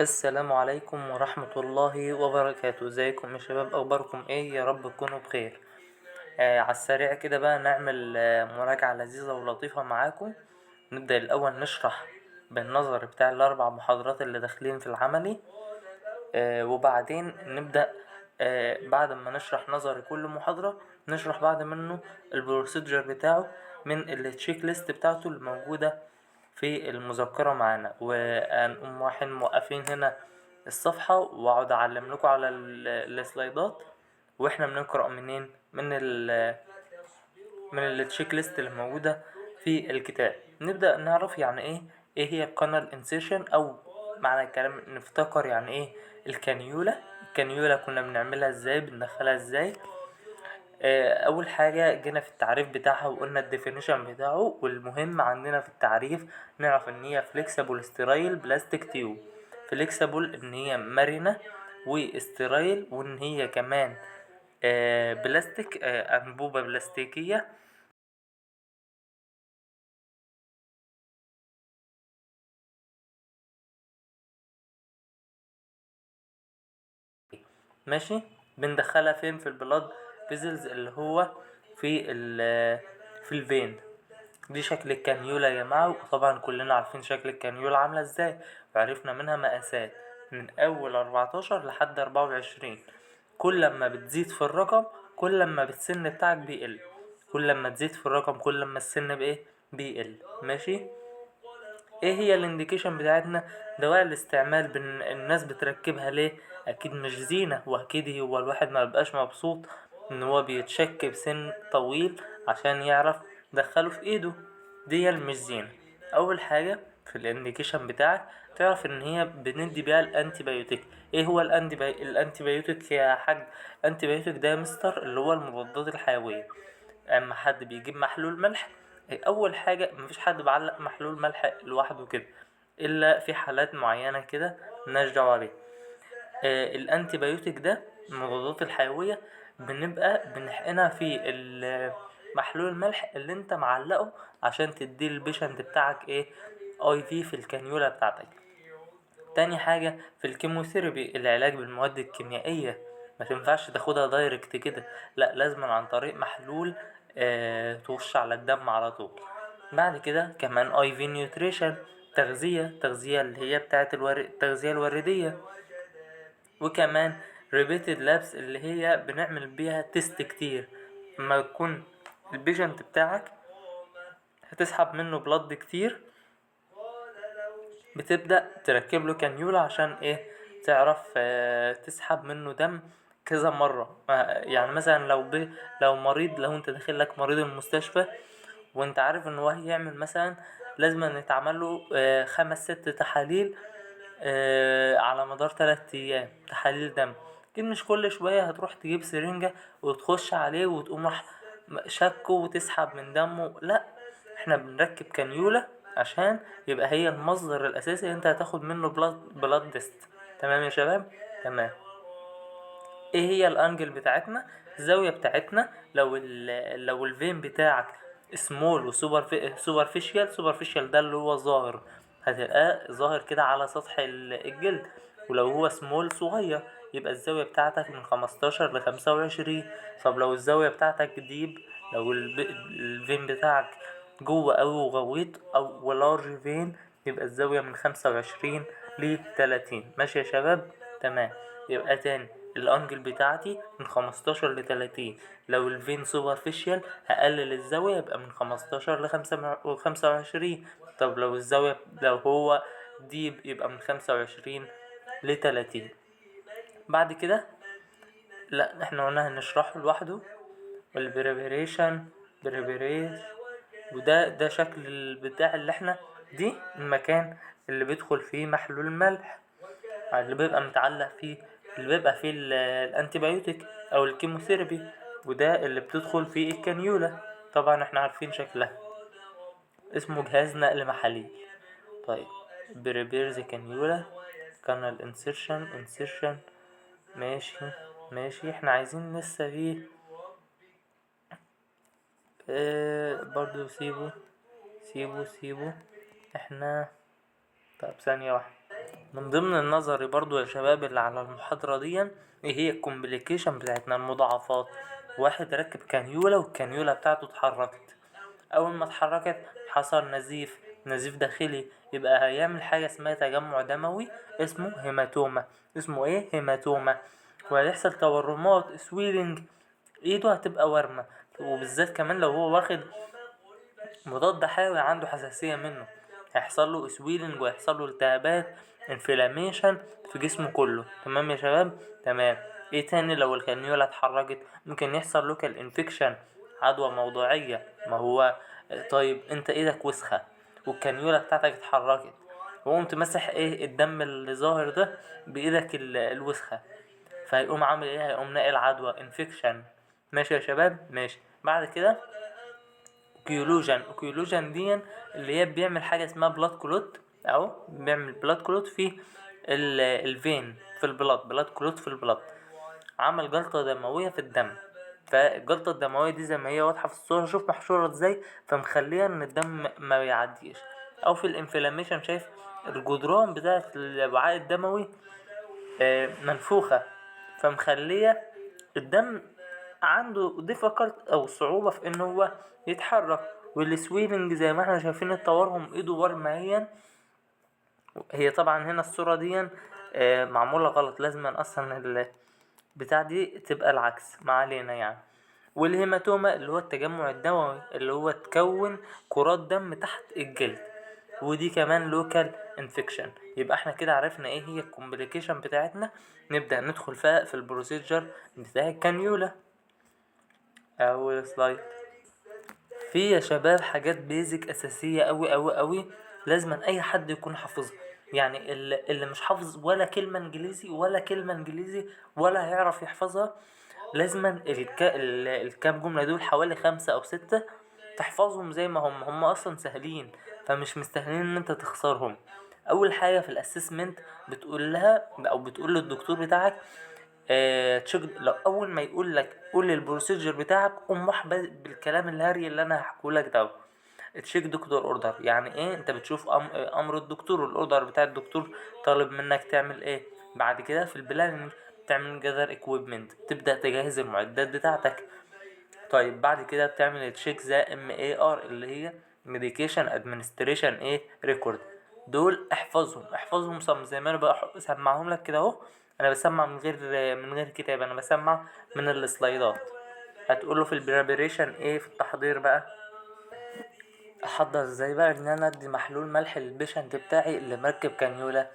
السلام عليكم ورحمة الله وبركاته. ازيكم يا شباب؟ اخباركم ايه؟ يا رب تكونوا بخير. على السريع كده بقى نعمل مراجعة لذيذة ولطيفة معاكم. نبدأ الاول نشرح بالنظر بتاع الاربع محاضرات اللي داخلين في العملي. وبعدين نبدأ بعد ما نشرح نظري كل محاضرة نشرح بعد منه البروسيجر بتاعه من التشيك ليست بتاعته اللي موجودة في المذكرة معانا، وهنقوم واحد موقفين هنا الصفحة واقعد اعلم لكم على السلايدات واحنا بنقرأ منين من التشيك ليست اللي موجودة في الكتاب. نبدأ نعرف يعني ايه هي الكانال انسيرشن، او معنى الكلام نفتكر يعني ايه الكانيولا كنا بنعملها ازاي، بندخلها ازاي. اول حاجة جينا في التعريف بتاعها وقلنا الديفينيشن بتاعه، والمهم عندنا في التعريف نعرف ان هي فليكسبل ستيرايل بلاستيك تيوب. فليكسبل ان هي مرنة، وستيرايل وان هي كمان بلاستيك، انبوبة بلاستيكية. ماشي. بندخلها فين؟ في البلاد فيزلز، اللي هو في الفين. دي شكل الكانيولا يا جماعة، وطبعا كلنا عارفين شكل الكانيولا عاملة ازاي، وعرفنا منها مقاسات من اول 14 لحد 24. كل ما بتزيد في الرقم كل ما السن بتاعك بيقل، كل ما تزيد في الرقم كل ما السن بيقل. ماشي. ايه هي الانديكيشن بتاعتنا؟ دواء الاستعمال الناس بتركبها ليه؟ اكيد مش زينة، واكيد هو الواحد ما بيبقاش مبسوط ان هو بيتشك بسن طويل عشان يعرف دخله في ايده. دي مش زينة. اول حاجة في الانديكيشن بتاعك تعرف ان هي بندي بيها الانتي بايوتيك. ايه هو الانتي بايوتيك يا حاج؟ الانتي بايوتيك ده يا مستر اللي هو المضادات الحيوية. اما حد بيجيب محلول ملح، اول حاجه مفيش حد بعلق محلول ملح لوحده كده الا في حالات معينه كده ملناش دعوه بيها. الانتي بايوتيك ده المضادات الحيويه بنبقى بنحقنها في محلول الملح اللي انت معلقه عشان تديه البيشنت بتاعك اي في الكانيولا بتاعتك. تاني حاجة في الكيموثيرابي، العلاج بالمواد الكيميائية، ما تنفعش تاخدها دايركت كده، لا لازم عن طريق محلول تخش على الدم على طول. بعد كده كمان اي في نيوتريشن، تغذية اللي هي بتاعة التغذية الوردية. وكمان ريبيتد لابس اللي هي بنعمل بيها تيست كتير. اما يكون البيشنت بتاعك هتسحب منه بلد كتير، بتبدأ تركب له كانيولا عشان تعرف تسحب منه دم كذا مرة. يعني مثلا لو مريض، لو انت داخل لك مريض المستشفى وانت عارف ان هو هيعمل مثلا لازم ان يتعمل له 5-6 تحاليل على مدار 3 ايام، تحاليل دم. اكيد مش كل شوية هتروح تجيب سرنجة وتخش عليه وتقوم راح شكه وتسحب من دمه، لا. احنا بنركب كانيولا عشان يبقى هي المصدر الاساسي اللي انت هتاخد منه بلاد تيست. تمام يا شباب؟ تمام. ايه هي الانجل بتاعتنا؟ الزاوية بتاعتنا لو الفين بتاعك سمول وسوبرفيشال ده اللي هو ظاهر، هتلقاه ظاهر كده على سطح الجلد. ولو هو سمول صغير يبقى الزاوية بتاعتك من 15 ل25. طب لو الزاوية بتاعتك ديب، لو الفين بتاعك جوه اوي وغويط او لارج فين، يبقى الزاوية من 25 ل30. ماشي يا شباب؟ تمام. يبقى تاني الانجل بتاعتي من 15 ل30. لو الفين سوبرفيشال هقلل الزاوية يبقى من 15 ل25. طب لو هو ديب يبقى من 25 ل30. بعد كده لا احنا قلنا هنشرحه لوحده. والبريبريشن وده شكل البتاع اللي احنا، دي المكان اللي بيدخل فيه محلول الملح، اللي بيبقى متعلق فيه، اللي بيبقى فيه الانتيبيوتيك او الكيموثيرابي، وده اللي بتدخل فيه الكانيولا. طبعا احنا عارفين شكلها، اسمه جهاز نقل محاليل. طيب بريبير ذا كانيولا، كانال انسيرشن. ماشي احنا عايزين لسه فيه برضو سيبه احنا. طب ثانية واحدة. من ضمن النظري برضو يا شباب اللي على المحاضرة دي، ايه هي الكومبليكيشن بتاعتنا، المضاعفات. واحد ركب كانيولا والكانيولا بتاعته اتحركت، اول ما اتحركت حصل نزيف داخلي، يبقى هيعمل حاجة اسمها تجمع دموي اسمه هيماتوما. اسمه ايه؟ هيماتوما. وهيحصل تورمات سويلنج، ايده هتبقى ورمة. وبالذات كمان لو هو واخد مضاد حيوي عنده حساسية منه، هيحصل له سويلنج ويحصل له التهابات انفلاميشن في جسمه كله. تمام يا شباب؟ تمام. ايه تاني لو الكانيولا اتحركت؟ ممكن يحصل لوكال انفكشن، عدوى موضعية. ما هو طيب انت ايدك وسخة والكانيولا بتاعتك اتحركت، وقمت مسح ايه الدم اللي ظاهر ده بايدك الوسخة، فهيقوم عامل ايه؟ هيقوم ناقل عدوى انفكشن. ماشي يا شباب؟ ماشي. بعد كده اوكيولوجن دي اللي هي بيعمل حاجه اسمها بلاد كلوت، او بيعمل بلاد كلوت في الفين، في بلاد كلوت في البلاد، عمل جلطه دمويه في الدم. فالجلطه الدمويه دي زي ما هي واضحه في الصوره، شوف محشوره ازاي، فمخليه ان الدم ما بيعديش. او في الانفلاميشن، شايف الجدران بتاعه الوعاء الدموي منفوخه، فمخليه الدم عنده difficult او صعوبة في ان هو يتحرك. والسويلنج زي ما احنا شايفين التورم ايده ورميا. هي طبعا هنا الصورة دي معمولة غلط، لازم اصلا البتاع دي تبقى العكس، ما علينا يعني. والهيماتوما اللي هو التجمع الدموي اللي هو تكون كرات دم تحت الجلد، ودي كمان لوكال انفكشن. يبقى احنا كده عرفنا ايه هي الكومبليكيشن بتاعتنا. نبدأ ندخل فيها في البروسيجر بتاع الكانيولا. اول سلايد. في يا شباب حاجات بيزك اساسية اوي اوي اوي، لازم اي حد يكون حافظها. يعني اللي مش حافظ ولا كلمة انجليزي ولا كلمة انجليزي ولا هيعرف يحفظها، لازم الكام جملة دول حوالي 5 أو 6 تحفظهم زي ما هم اصلا سهلين، فمش مستاهلين ان انت تخسرهم. اول حاجة في الاسسمنت بتقول لها او بتقول للدكتور بتاعك تشيك. لو اول ما يقول لك قول البروسيجر بتاعك، قوم بالكلام الهري اللي انا هحكيه لك ده. تشيك دكتور اوردر يعني ايه؟ انت بتشوف امر الدكتور والاوردر بتاع الدكتور طالب منك تعمل ايه. بعد كده في البلاننج تعمل جذر اكويبمنت، تبدا تجهز المعدات بتاعتك. طيب بعد كده بتعمل تشيك ذا MAR اللي هي ميديكيشن ادمنستريشن ايه ريكورد. دول احفظهم صم زي ما انا بسمعهم لك كده اهو. انا بسمع من غير كتاب، انا بسمع من السلايدات. هتقوله في البريبريشن ايه في التحضير بقى؟ احضر ازاي بقى ان انا ادي محلول ملح للبيشنت بتاعي اللي مركب كانيولا.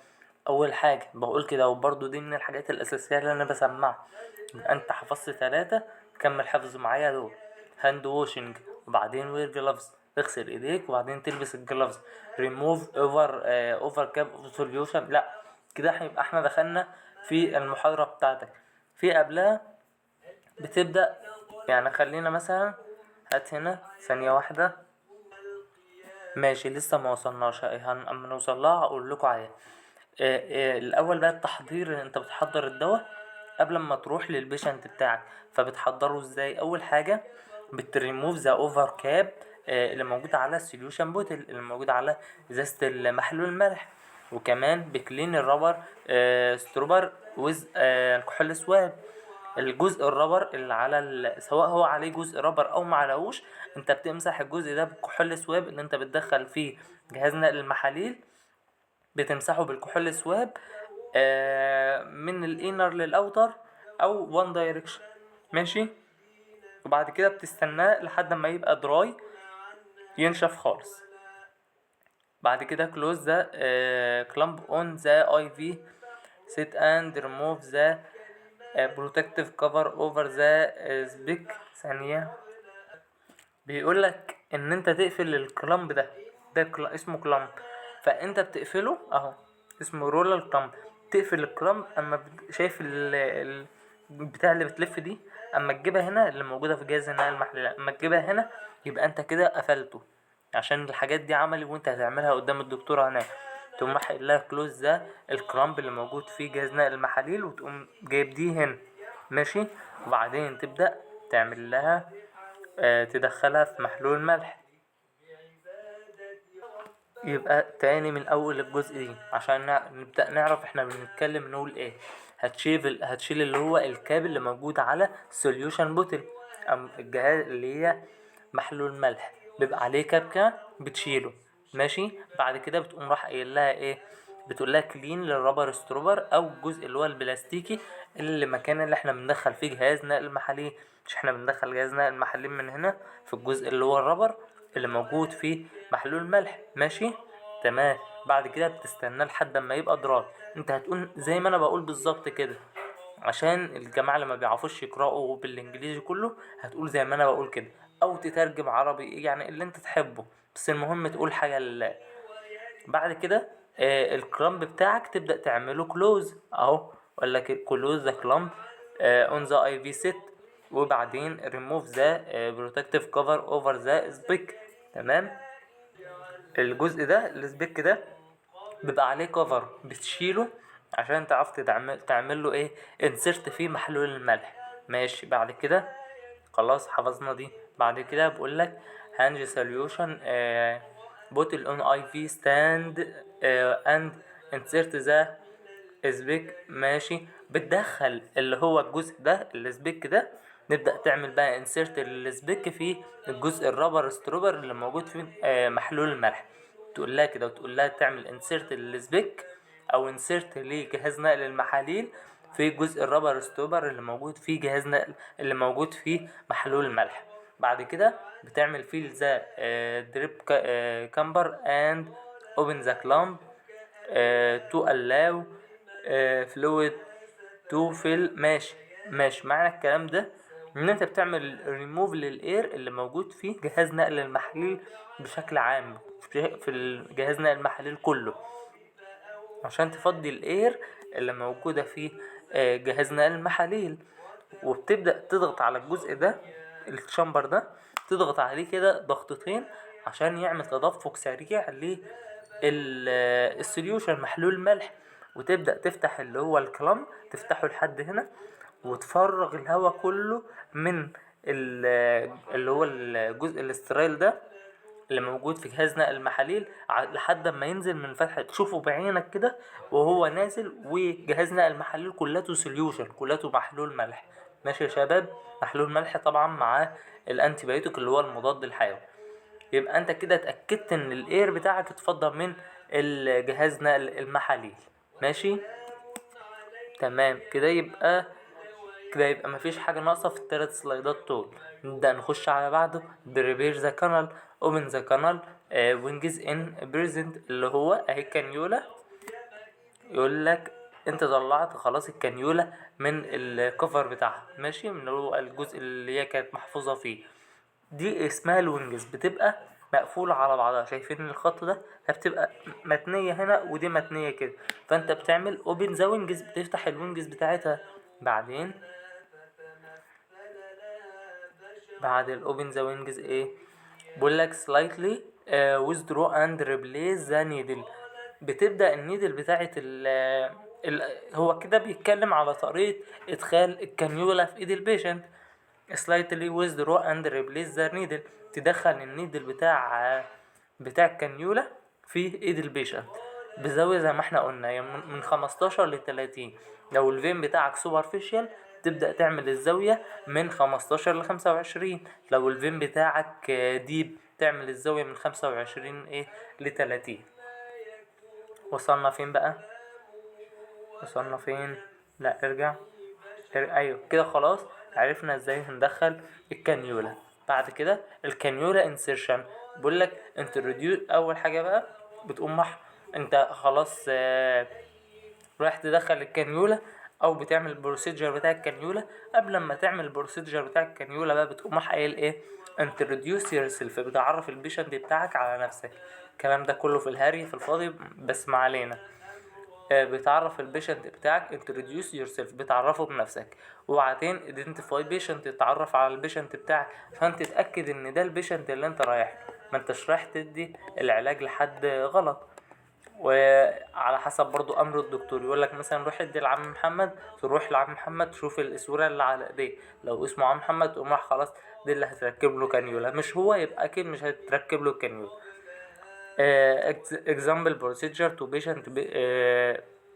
اول حاجه بقول كده، وبرضو دي من الحاجات الاساسيه اللي انا بسمعها. يبقى انت حفظت 3، كمل حفظ معايا دول. هاند واشنج، وبعدين وير جلافز، تغسل ايديك وبعدين تلبس الجلافز. ريموف اوفر كاب سوليوشن. لا كده هيبقى احنا دخلنا في المحاضره بتاعتك. في قبلها بتبدا، يعني خلينا مثلا هات هنا ثانيه واحده. ماشي لسه ما وصلناش، اما نوصل لها هقول لكم عليها. الاول بقى التحضير، انت بتحضر الدواء قبل ما تروح للبيشنت بتاعك. فبتحضره ازاي؟ اول حاجه بتريموف ذا اوفر كاب اللي موجود على السوليوشن بوتل، اللي موجود على ازازه المحلول الملح. وكمان بكلين الرابر ستروبر ويز كحول سواب. الجزء الرابر اللي على سواء هو عليه جزء رابر او معلهوش، انت بتمسح الجزء ده بكحول سواب اللي انت بتدخل فيه جهاز نقل المحاليل. بتمسحه بالكحول سواب من الانر للاوتر او وان دايركشن. ماشي. وبعد كده بتستناه لحد ما يبقى دراي، ينشف خالص. بعد كده close the clamp on the IV set and remove the protective cover over the spic. ثانية. بيقولك ان انت تقفل الكلامب ده، اسمه كلامب. فانت بتقفله اهو، اسمه رولر كلامب. تقفل الكلامب اما شايف البتاع اللي بتلف دي، اما تجيبها هنا اللي موجودة في جهاز النقل المحلي، اما تجيبها هنا يبقى انت كده قفلته. عشان الحاجات دي عملي وانت هتعملها قدام الدكتور هناك. تقوم راح قايل لها كلوز ده الكلامب اللي موجود فيه جهاز نقل المحاليل، وتقوم جايب دي هنا. ماشي. وبعدين تبدأ تعمل لها تدخلها في محلول ملح. يبقى تاني من اول الجزء دي عشان نبدأ نعرف احنا بنتكلم نقول ايه. هتشيل اللي هو الكابل اللي موجود على سوليوشن بوتل، الجهاز اللي هي محلول ملح بيبقى عليه كابكة بتشيله. ماشي. بعد كده بتقوم راح قايل لها ايه، بتقول لها كلين للرابر ستروبر او الجزء اللي هو البلاستيكي اللي مكان اللي احنا بندخل فيه جهاز نقل محاليل. مش احنا بندخل جهاز نقل محاليل من هنا في الجزء اللي هو الرابر اللي موجود فيه محلول ملح. ماشي تمام. بعد كده بتستناه لحد ما يبقى دراي. انت هتقول زي ما انا بقول بالظبط كده، عشان الجماعة اللي ما بيعرفوش يقرأوا بالانجليزي كله هتقول زي ما انا بقول كده، او تترجم عربي يعني اللي انت تحبه، بس المهم تقول حاجة لله. بعد كده الكلامب بتاعك تبدأ تعمله كلوز اهو، ولا كلوز ذا كلامب اون ذا اي في سيت، وبعدين ريموف ذا بروتكتيف كفر اوفر ذا سبيك. تمام. الجزء ده السبيك ده بيبقى عليه كفر بتشيله عشان تعرف تعمل له ايه، انسرت فيه محلول الملح. ماشي. بعد كده خلاص حفظنا دي. بعد كده بقول لك هانج سوليوشن بوتل اون اي في ستاند اند انسرت ذا سبيك. ماشي. بتدخل اللي هو الجزء ده السبيك ده، نبدأ تعمل بقى انسيرت السبيك في الجزء الرابر ستروبر اللي موجود فيه محلول الملح. تقول لها كده وتقول لها تعمل انسيرت السبيك او انسيرت لجهاز نقل المحاليل في جزء الرابر ستروبر اللي موجود فيه جهاز نقل اللي موجود فيه محلول الملح. بعد كده بتعمل فيل ذا دريب كامبر اند open the clamp to allow fluid to fill. ماشي معنى الكلام ده ان انت بتعمل ريموف للاير اللي موجود فيه جهاز نقل المحاليل بشكل عام في الجهاز نقل المحاليل كله، عشان تفضي الاير اللي موجودة فيه جهاز نقل المحاليل. وبتبدأ تضغط على الجزء ده الشامبر ده، تضغط عليه كده ضغطتين عشان يعمل تدفق سريع للسوليوشن محلول الملح. وتبدأ تفتح اللي هو الكلام، تفتحه لحد هنا وتفرغ الهواء كله من اللي هو الجزء الاسترايل ده اللي موجود في جهاز نقل المحاليل لحد ما ينزل من الفتحة تشوفه بعينك كده وهو نازل، وجهاز نقل المحاليل كلته سوليوشن كلته محلول ملح. ماشي يا شباب. محلول ملح طبعا مع الانتي بايوتيك اللي هو المضاد الحيوي. يبقى انت كده اتأكدت ان الاير بتاعك اتفضل من الجهاز نقل المحاليل. ماشي تمام كده يبقى مفيش حاجة ناقصة في التلات سلايدات طول. نبدأ نخش على بعده بريبير ذا كانال اوبن ذا كانال وينجز ان بريزنت اللي هو اهي الكانيولا. يقول لك انت طلعت خلاص الكانيولا من الكفر بتاعها. ماشي. من هو الجزء اللي هي كانت محفوظة فيه دي اسمها الوينجز، بتبقى مقفولة على بعضها. شايفين الخط ده بتبقى متنية هنا ودي متنية كده، فانت بتعمل اوبن ذا وينجز بتفتح الوينجز بتاعتها. بعدين بعد الاوبن ذا وينجز ايه، بقول لك slightly withdraw and replace the needle. بتبدأ النيدل بتاعت هو كده بيتكلم على طريقة ادخال الكانيولا في ايد البيشنت. slightly withdraw and replace the needle، تدخل النيدل بتاع الكانيولا في ايد البيشنت بزاوية زي ما احنا قلنا يعني من 15 ل30. لو الفين بتاعك سوبرفيشال تبدأ تعمل الزاوية من 15 ل25. لو الفين بتاعك ديب تعمل الزاوية من 25 ل30. وصلنا فين بقى؟ وصلنا فين؟ لا ارجع. ايوه كده خلاص عرفنا ازاي هندخل الكانيولا. بعد كده الكانيولا انسيرشن بقول لك انتروديوس. اول حاجه بقى بتقوم انت خلاص رايح تدخل الكانيولا او بتعمل البروسيجر بتاع الكانيولا. قبل ما تعمل البروسيجر بتاع الكانيولا بقى بتقوم قايل ايه، انتروديوس يور سيلف، بتعرف البيشنت بتاعك على نفسك. الكلام ده كله في الهري في الفاضي بس ما علينا. بتعرف البيشنت بتاعك introduce yourself بتعرفه بنفسك. وبعدين identify patient تتعرف على البيشنت بتاعك عشان تتأكد ان ده البيشنت اللي انت رايح، ما انتش رايح تدي العلاج لحد غلط. وعلى حسب برضو امر الدكتور، يقولك مثلا روح ادي لعم محمد، تروح لعم محمد تشوف الاسوره اللي على ايديه، لو اسمه عم محمد تقوم راح خلاص دي اللي هتركب له كانيولا، مش هو يبقى اكيد مش هتركب له كانيولا. example procedure to patient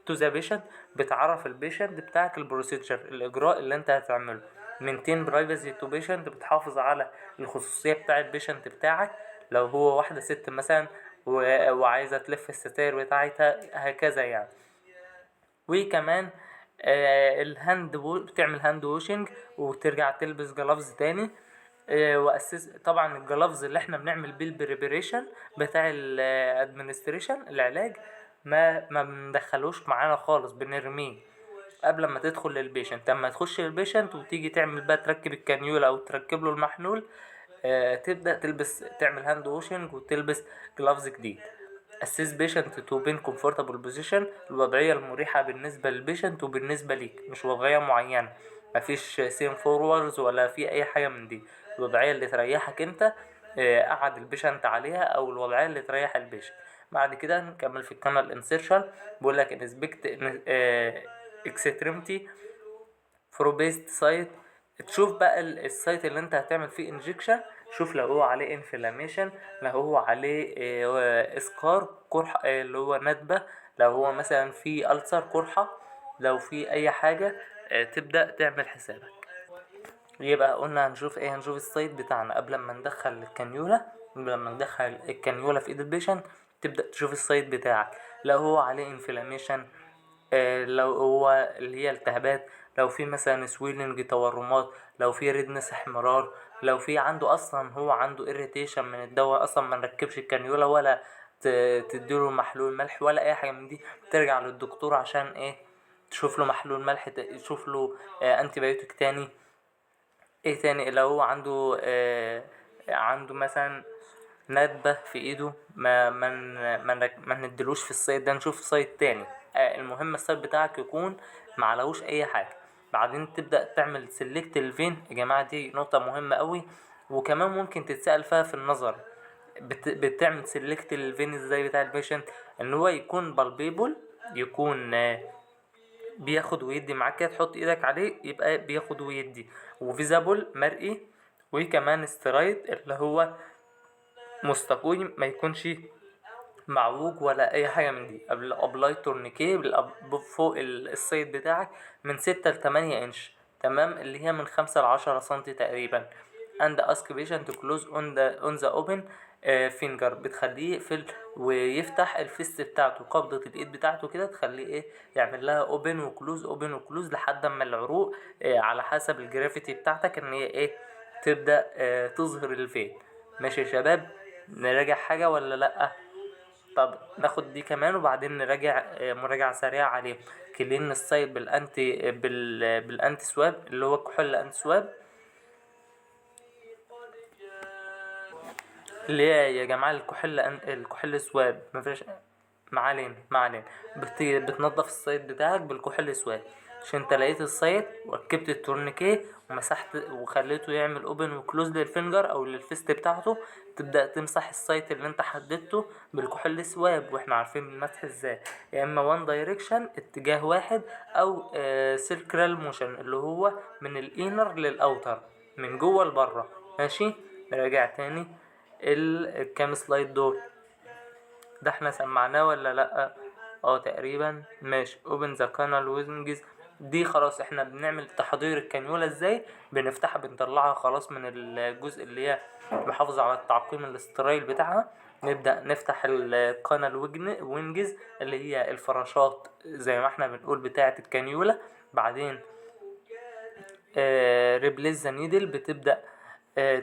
to the patient. بتعرف البيشنت بتاعك البروسيجر الإجراء اللي أنت هتعمله. maintain privacy to patient. بتحافظ على الخصوصية بتاع البيشنت بتاعك لو هو واحدة ست مثلا وعايزة تلف الستاير بتاعتها هكذا يعني. وكمان بتعمل هاند ووشنج وترجع تلبس جلافز تاني. واسس طبعا الجلافز اللي احنا بنعمل بيه البريبريشن بتاع الادمنستريشن العلاج ما بندخلوش معانا خالص، بنرميه قبل ما تدخل للبيشنت. لما تخش للبيشنت وتيجي تعمل بقى تركب الكانيولا او تركب له المحلول، تبدأ تعمل هاند ووشنج وتلبس جلافز جديد. assist patient to be in comfortable position. الوضعية المريحة بالنسبة للبيشنت وبالنسبة ليك، مش وضعية معينة، مفيش سين فورورز ولا في اي حاجة من دي. الوضعية اللي تريحك انت قعد البيشنت عليها، او الوضعية اللي تريح البيشنت. بعد كده نكمل في الكانال انسيرشن. بيقول لك انسبكت اكستريمتي فور بيست سايت. تشوف بقى السايت اللي انت هتعمل فيه انجكشن، شوف لو هو عليه انفلاميشن، لو هو عليه اسكار قرحة اللي هو ندبة، لو هو مثلا في ألسر قرحة، لو في اي حاجة تبدأ تعمل حسابك. يبقى قلنا هنشوف ايه، هنشوف السايت بتاعنا قبل ما ندخل الكانيولا. قبل ما ندخل الكانيولا في ايد البيشنت تبدأ تشوف السايت بتاعك لو هو عليه انفلاميشن، لو هو اللي هي التهابات، لو في مثلا سويلنج تورمات، لو في ريدنس احمرار، لو في عنده اصلا هو عنده irritation من الدواء اصلا ما نركبش الكانيولا ولا تديله محلول ملح ولا اي حاجه من دي. ترجع للدكتور عشان ايه؟ تشوف له محلول ملح، تشوف له انتي بايوتيك تاني. ايه تاني؟ لو هو عنده مثلا ندبة في ايده ما ندلوش في الصيد ده، نشوف صيد تاني. المهم الصيد بتاعك يكون معلهوش اي حاجة. بعدين تبدأ تعمل سيلكت الفين. يا جماعة دي نقطة مهمة قوي، وكمان ممكن تتسأل فيها في النظر. بتعمل سيلكت الفين ازاي بتاع البيشنت؟ ان هو يكون بالبيبل، يكون بياخد ويدي معاك كده، تحط ايدك عليه يبقى بياخد ويدي، وفيزابل مرئي، وكمان سترايد اللي هو مستقيم، ما يكونش معوج ولا اي حاجه من دي. قبل ابلاي تورنيكي فوق السيد بتاعك من 6 ل 8 انش، تمام، اللي هي من 5 ل 10 سنتي تقريبا. and ask patient to close on the open finger. بتخليه يقفل ويفتح الفيست بتاعته، قبضة الايد بتاعته كده تخليه ايه، يعمل لها open وكلوز open وكلوز لحد اما العروق على حسب الجرافيتي بتاعتك ان هي ايه تبدأ تظهر الفين. ماشي يا شباب؟ نراجع حاجة ولا لأ؟ طب ناخد دي كمان وبعدين نراجع مراجعة سريعة عليهم. كلين السايد بالانتي سواب اللي هو كحول انتي سواب، اللي هي يا جماعة الكحول سواب مفيش. ما علينا. بتنضف السايت بتاعك بالكحول سواب. عشان انت لقيت السايت وركبت التورنيكيه ومسحت وخليته يعمل اوبن وكلوز للفينجر او للفيست بتاعته، تبدأ تمسح السايت اللي انت حددته بالكحول سواب. واحنا عارفين المسح ازاي، يا اما وان دايركشن اتجاه واحد، او سيركرال موشن اللي هو من الانر للاوتر، من جوه لبره. ماشي؟ نراجع تاني الكام سلايد دول. ده احنا سمعناه ولا لأ؟ تقريبا. ماشي. open the canal wings. دي خلاص احنا بنعمل تحضير الكانيولا ازاي، بنفتحها بنطلعها خلاص من الجزء اللي هي محافظة على التعقيم الاسترايل بتاعها. نبدأ نفتح الكانال وينجز اللي هي الفراشات زي ما احنا بنقول بتاعة الكانيولا. بعدين ريبليس ذا نيدل. بتبدأ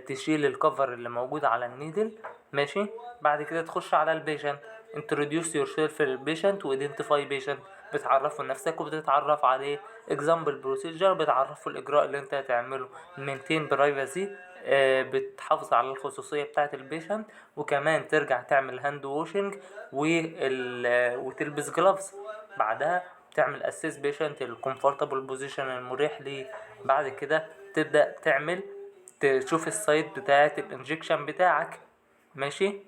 تشيل الكفر اللي موجود على النيدل. ماشي؟ بعد كده تخش على البيشنت. introduce yourself للبيشنت و identify patient. بتعرفه نفسك وبتتعرف عليه. example procedure. بتعرفه الإجراء اللي انت هتعمله. maintain privacy. بتحافظ على الخصوصية بتاعة البيشنت. وكمان ترجع تعمل هاند ووشنج وتلبس جلافز. بعدها تعمل assess patient الكومفورتابل بوزيشن المريح ليه. بعد كده تبدأ تشوف السايت بتاعة الانجكشن بتاعك. ماشي؟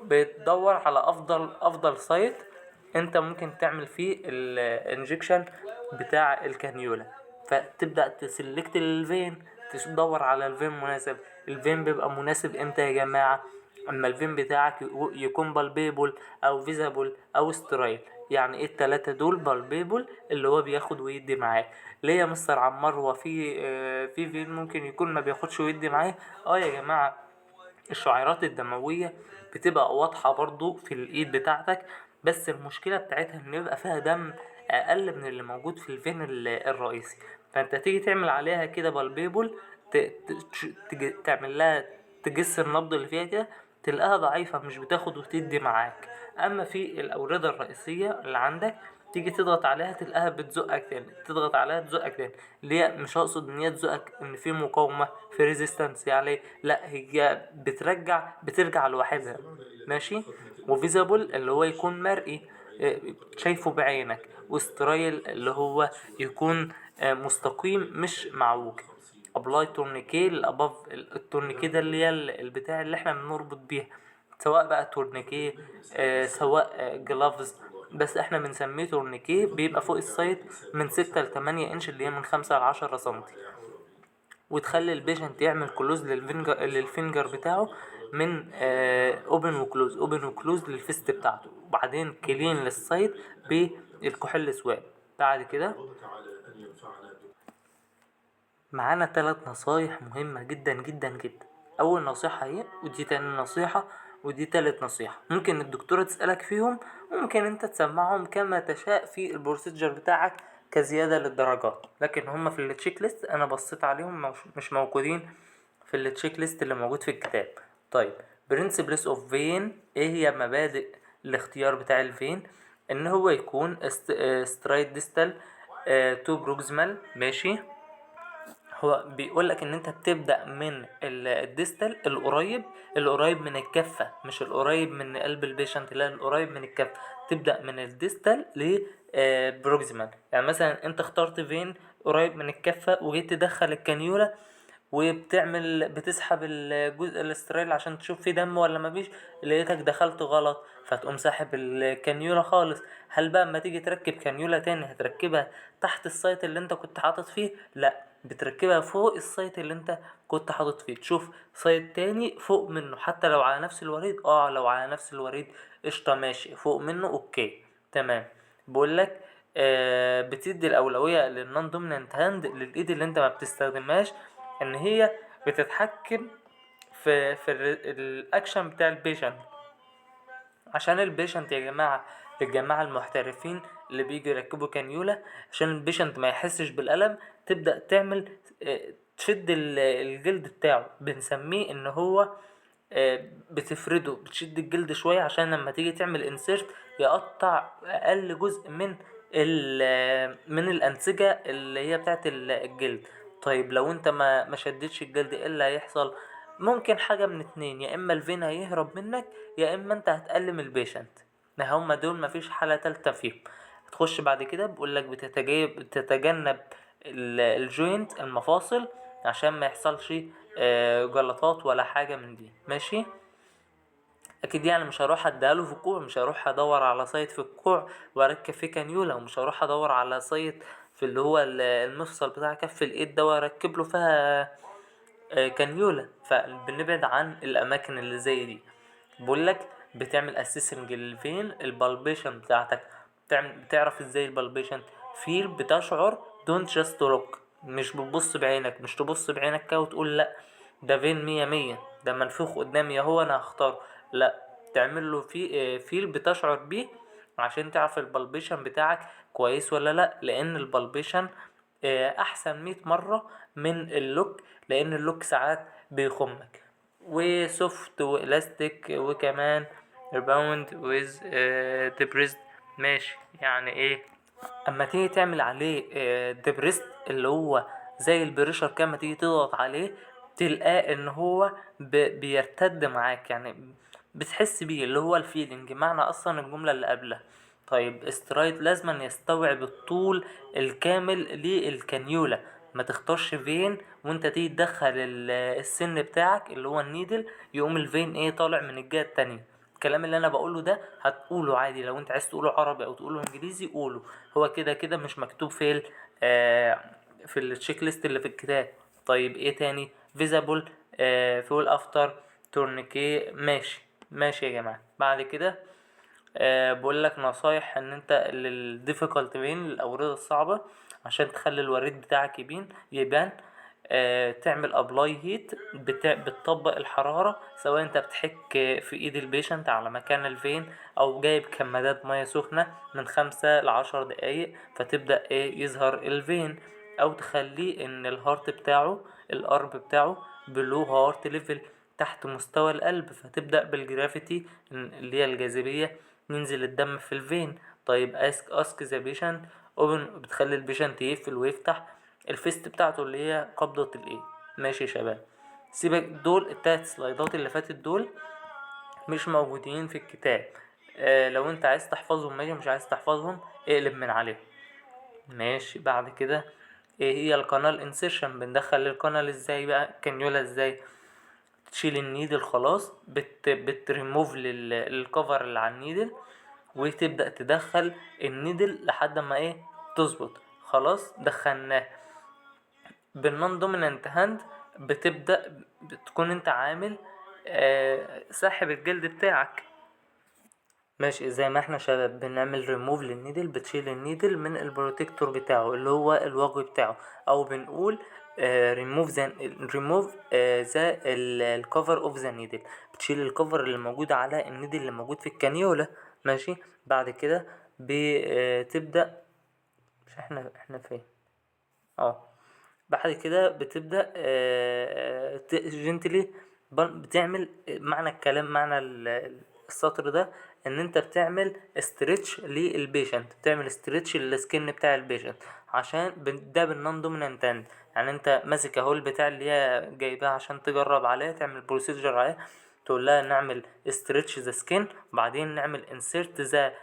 بتدور على افضل سايت انت ممكن تعمل فيه الانجكشن بتاع الكانيولا. فتبدأ تسلكت الفين، تدور على الفين مناسب. الفين بيبقى مناسب امتى يا جماعة؟ اما الفين بتاعك يكون بالبيبل او فيزابل او سترايل. يعني ايه التلاتة دول؟ بالبيبل اللي هو بياخد ويدي معاك. ليه يا مستر عمار هو في فين ممكن يكون ما بياخدش ويدي معاه؟ يا جماعة، الشعيرات الدموية بتبقى واضحة برضو في الايد بتاعتك، بس المشكلة بتاعتها ان يبقى فيها دم اقل من اللي موجود في الفين الرئيسي. فانت تيجي تعمل عليها كده بالبيبل، تعمل لها تجس النبض اللي فيها كده، تلاقيها ضعيفة مش بتاخد وتدي معاك. اما في الاوردة الرئيسية اللي عندك، تيجي تضغط عليها تلاقيها بتزقك تاني، تضغط عليها تزقك تاني. ليه؟ مش هقصد ان هي تزقك ان في مقاومة في ريزيستنس يعني، لا، هي بترجع لوحدها. ماشي. وفيزابل اللي هو يكون مرئي، شايفه بعينك. وسترايل اللي هو يكون مستقيم مش معوج. ابلاي تورنيكي الاباف، التورنيكي ده اللي هي البتاع اللي احنا بنربط بيها، سواء بقى تورنيكي سواء جلافز، بس احنا بنسميه تورنيكي. بيبقى فوق السايد من 6 ل 8 انش، اللي هي من 5 ل 10 سنتي. وتخلي البيشنت يعمل كلوز للفينجر بتاعه من اوبن وكلوز، اوبن وكلوز للفيست بتاعته، وبعدين كلين للسايد بالكحول الاسود. بعد كده معانا 3 نصايح مهمة جدا جدا جدا. أول نصيحة هي، ودي تاني نصيحة، ودي تالت نصيحة. ممكن الدكتورة تسألك فيهم، وممكن انت تسمعهم كما تشاء في البروسيجر بتاعك كزيادة للدرجات، لكن هم في التشيك ليست انا بصيت عليهم مش موجودين في التشيك ليست اللي موجود في الكتاب. طيب، برنسبلس اوف فين، ايه هي مبادئ الاختيار بتاع الفين؟ ان هو يكون سترايت ديستال تو بروكسيمال. ماشي. هو بيقول لك ان انت بتبدأ من الديستال القريب من الكفة، مش القريب من قلب البيشنت، لا، القريب من الكفة. تبدأ من الديستال ل بروكسيمال. يعني مثلا انت اخترت فين قريب من الكفة، وجيت تدخل الكانيولا بتسحب الجزء الاستريل عشان تشوف فيه دم ولا مفيش، لقيتك دخلت غلط، فتقوم ساحب الكانيولا خالص. هل بقى اما تيجي تركب كانيولا تاني هتركبها تحت السايت اللي انت كنت حاطط فيه؟ لا، بتركبها فوق السايت اللي انت كنت حاطط فيه. تشوف سايت تاني فوق منه، حتى لو على نفس الوريد. لو على نفس الوريد قشطة، ماشي، فوق منه اوكي تمام. بقولك بتدي الاولوية للنون دومينانت هاند، للايد اللي انت ما بتستخدمهاش، ان هي بتتحكم في الاكشن بتاع البيشنت. عشان البيشنت يا جماعة، الجماعة المحترفين اللي بيجي يركبوا كانيولا، عشان البيشنت ما يحسش بالألم، تبدأ تعمل تشد الجلد بتاعه. بنسميه ان هو بتفرده، بتشد الجلد شوية عشان لما تيجي تعمل انسيرت يقطع اقل جزء من الانسجة اللي هي بتاعت الجلد. طيب لو انت ما شدتش الجلد، ايه اللي هيحصل؟ ممكن حاجة من اتنين، يا اما الفين هيهرب منك، يا اما انت هتألم البيشنت. ما هما دول مفيش حالة تالتة فيهم. هتخش بعد كده بقولك بتتجنب الجوينت، المفاصل، عشان ما يحصلش جلطات ولا حاجة من دي. ماشي. اكيد يعني مش هروح اديهاله في الكوع، مش هروح ادور على سايت في الكوع واركب فيه كانيولا، ومش هروح ادور على سايت في اللي هو المفصل بتاع كف الايد ده واركب له فيها كانيولا. فبنبعد عن الاماكن اللي زي دي. بقولك بتعمل اسيسنج للفين، البالبيشن بتاعتك. بتعرف ازاي البالبيشن؟ فيل، بتشعر، دونت جاست لوك، مش بتبص بعينك، مش تبص بعينك كده وتقول لا ده فين 100 ده منفوخ قدامي اهو انا هختار. لا، تعمل له فيل بتشعر بيه عشان تعرف البالبيشن بتاعك كويس ولا لا، لان البالبيشن احسن 100 مرة من اللوك، لان اللوك ساعات بيخمك. وسوفت والاستيك، وكمان ريباوند ويز ديبريست. ماشي. يعني ايه؟ اما تيجي تعمل عليه ديبريست، اللي هو زي البريشر كده، اما تيجي تضغط عليه تلقاه ان هو بيرتد معاك، يعني بتحس بيه، اللي هو الفيلينج، معنى اصلا الجملة اللي قبلها. طيب، استرايد لازما يستوعب الطول الكامل للكانيولا. ما تختارش فين وانت تيجي تدخل السن بتاعك اللي هو النيدل، يقوم الفين طالع من الجهة التانية. الكلام اللي انا بقوله ده هتقوله عادي، لو انت عايز تقوله عربي او تقوله انجليزي قوله، هو كده كده مش مكتوب في التشيك ليست اللي في الكتاب. طيب ايه تاني؟ فيزابل فول افتر تورنيكي. ماشي يا جماعة. بعد كده بقول لك نصايح ان انت للديفيكالت بين الاوردة الصعبة عشان تخلي الوريد بتاعك يبان. تعمل ابلاي هيت، بتطبق الحرارة، سواء انت بتحك في ايد البيشنت على مكان الفين او جايب كمادات مية سخنة من 5 ل10 دقايق، فتبدأ يظهر الفين، او تخليه ان الهارت بتاعه، الارب بتاعه بلو هارت ليفل، تحت مستوى القلب، فتبدأ بالجرافيتي اللي هي الجاذبية ينزل الدم في الفين. طيب اسك ذا بيشنت اوبن، بتخلي البيشنت يقفل ويفتح الفيست بتاعته اللي هي قبضة الايه. ماشي يا شباب، سيبك دول التلات سلايدات اللي فاتت دول مش موجودين في الكتاب. لو انت عايز تحفظهم ماشي، مش عايز تحفظهم اقلب من عليهم. ماشي. بعد كده ايه هي القنال انسيرشن؟ بندخل القنال ازاي بقى، كانيولا ازاي؟ تشيل النيدل خلاص، بتريموف الكفر اللي على النيدل، وتبدأ تدخل النيدل لحد ما تظبط. خلاص دخلناه بالنون دومينانت هاند، بتبدأ بتكون انت عامل ساحب الجلد بتاعك. ماشي. زي ما احنا شباب بنعمل ريموف للنيدل، بتشيل النيدل من البروتكتور بتاعه اللي هو الوجه بتاعه، او بنقول ريموف ذا الكفر اوف ذا نيدل، بتشيل الكفر اللي موجود على النيدل اللي موجود في الكانيولا. ماشي. بعد كده بتبدأ، مش احنا فين؟ بعد كده بتبدأ جنتلي بتعمل معنى الكلام، معنى السطر ده ان انت بتعمل استريتش للبيشنت، بتعمل استريتش للسكن بتاع البيشنت، عشان ده بالنون دومينانت هاند. يعني انت ماسك اهو البتاع اللي هي جايبها عشان تجرب عليها، تعمل بروسيجر عليها، تقول لها نعمل استريتش ذا سكين، بعدين نعمل انسيرت ذا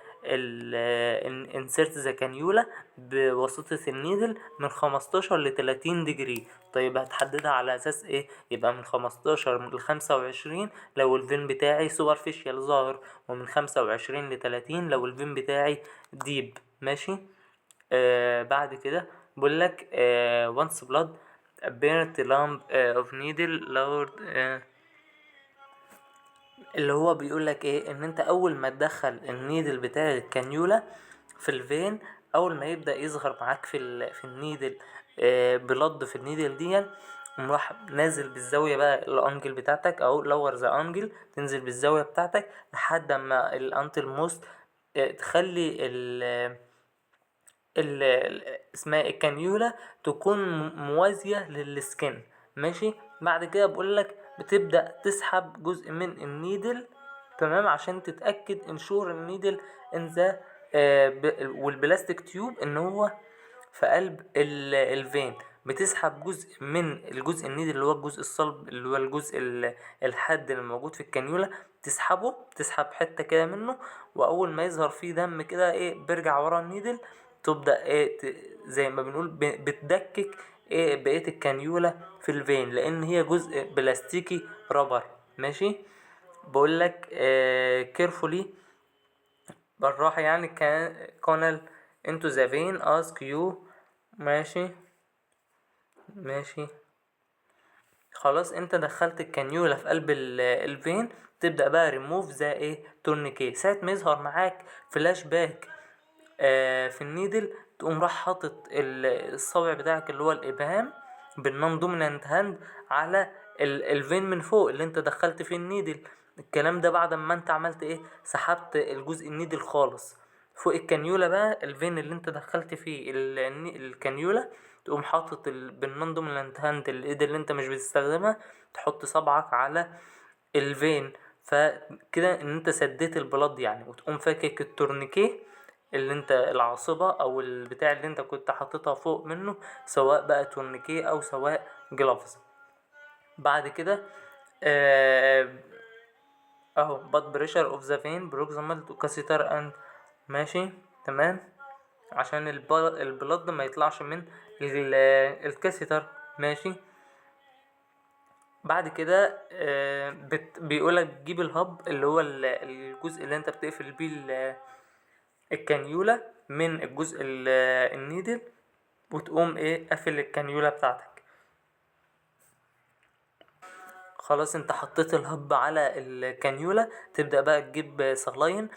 انسيرت ذا كانيولا بواسطة النيدل من 15 ل 30 ديجري. طيب هتحددها على اساس ايه؟ يبقى من 15 ل 25 لو الفين بتاعي سوبرفيشال ظاهر، ومن 25 ل 30 لو الفين بتاعي ديب. ماشي. بعد كده بقول لك once blood apparent lump of needle lowered، اللي هو بيقول لك ايه، ان انت اول ما تدخل النيدل بتاع الكانيولا في الفين، اول ما يبدا يظهر معاك في النيدل بلد في النيدل دي، راح نازل بالزاويه بقى الانجل بتاعتك، او لور ذا انجل، تنزل بالزاويه بتاعتك لحد ما الانتل موست تخلي اسمها الكانيولا تكون موازية للسكن. ماشي. بعد كده بقولك بتبدأ تسحب جزء من النيدل، تمام، عشان تتأكد انشور النيدل ان ذا والبلاستيك تيوب ان هو في قلب الفين. بتسحب جزء من الجزء النيدل اللي هو الجزء الصلب، اللي هو الجزء الحاد اللي موجود في الكانيولا، تسحب حتة كده منه، واول ما يظهر فيه دم كده بيرجع ورا النيدل، تبدأ زي ما بنقول بتدكك بقية الكانيولا في الفين، لان هي جزء بلاستيكي رابر. ماشي. بقولك كيرفولي بالراحة، يعني كانال into the vein ask you. ماشي. خلاص انت دخلت الكانيولا في قلب الفين، تبدأ بقى ريموف ذا تورنيكي. ساعة ما يظهر معاك فلاش باك في النيدل، تقوم راح حاطط الصابع بتاعك اللي هو الابهام بالنون دومينانت هاند على الفين من فوق اللي انت دخلت فيه النيدل. الكلام ده بعد ما انت عملت سحبت الجزء النيدل خالص فوق الكانيولا. بقى الفين اللي انت دخلت فيه الكانيولا، تقوم حاطط بالنون دومينانت هاند الايد اللي انت مش بتستخدمها، تحط صبعك على الفين، فكده ان انت سديت البلد يعني، وتقوم فاكك التورنيكيه اللي انت العاصبة او البتاع اللي انت كنت حاططها فوق منه، سواء بقى تورنيكيه او سواء جلافز. بعد كده اهو but pressure of the vein proximal to catheter and ماشي تمام، عشان البلد ما يطلعش من الكاسيتر. ماشي. بعد كده بيقولك تجيب الهب اللي هو الجزء اللي انت بتقفل بيه الكانيولا من الجزء النيدل، وتقوم قافل الكانيولا بتاعتك. خلاص انت حطيت الهب على الكانيولا، تبدأ بقى تجيب صلاين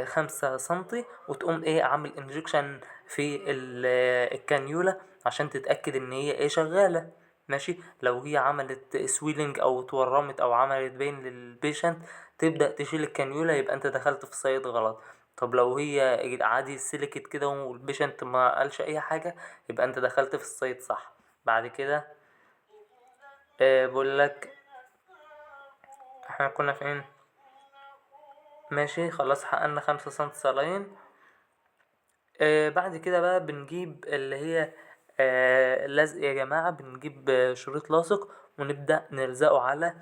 5 سنتي، وتقوم ايه عامل انجكشن في الكانيولا عشان تتأكد ان هي ايه شغالة. ماشي. لو هي عملت سويلنج او اتورمت او عملت بين للبيشنت، تبدأ تشيل الكانيولا، يبقى انت دخلت في الصيد غلط. طب لو هي عادي سلكت كده والبيشنت ما قالش اي حاجة، يبقى انت دخلت في الصيد صح. بعد كده بقول لك احنا كنا فين. ماشي خلاص حققنا 5 سنت صلاين. بعد كده بقى بنجيب اللي هي اللزق يا جماعة، بنجيب شريط لاصق ونبدأ نلزقه على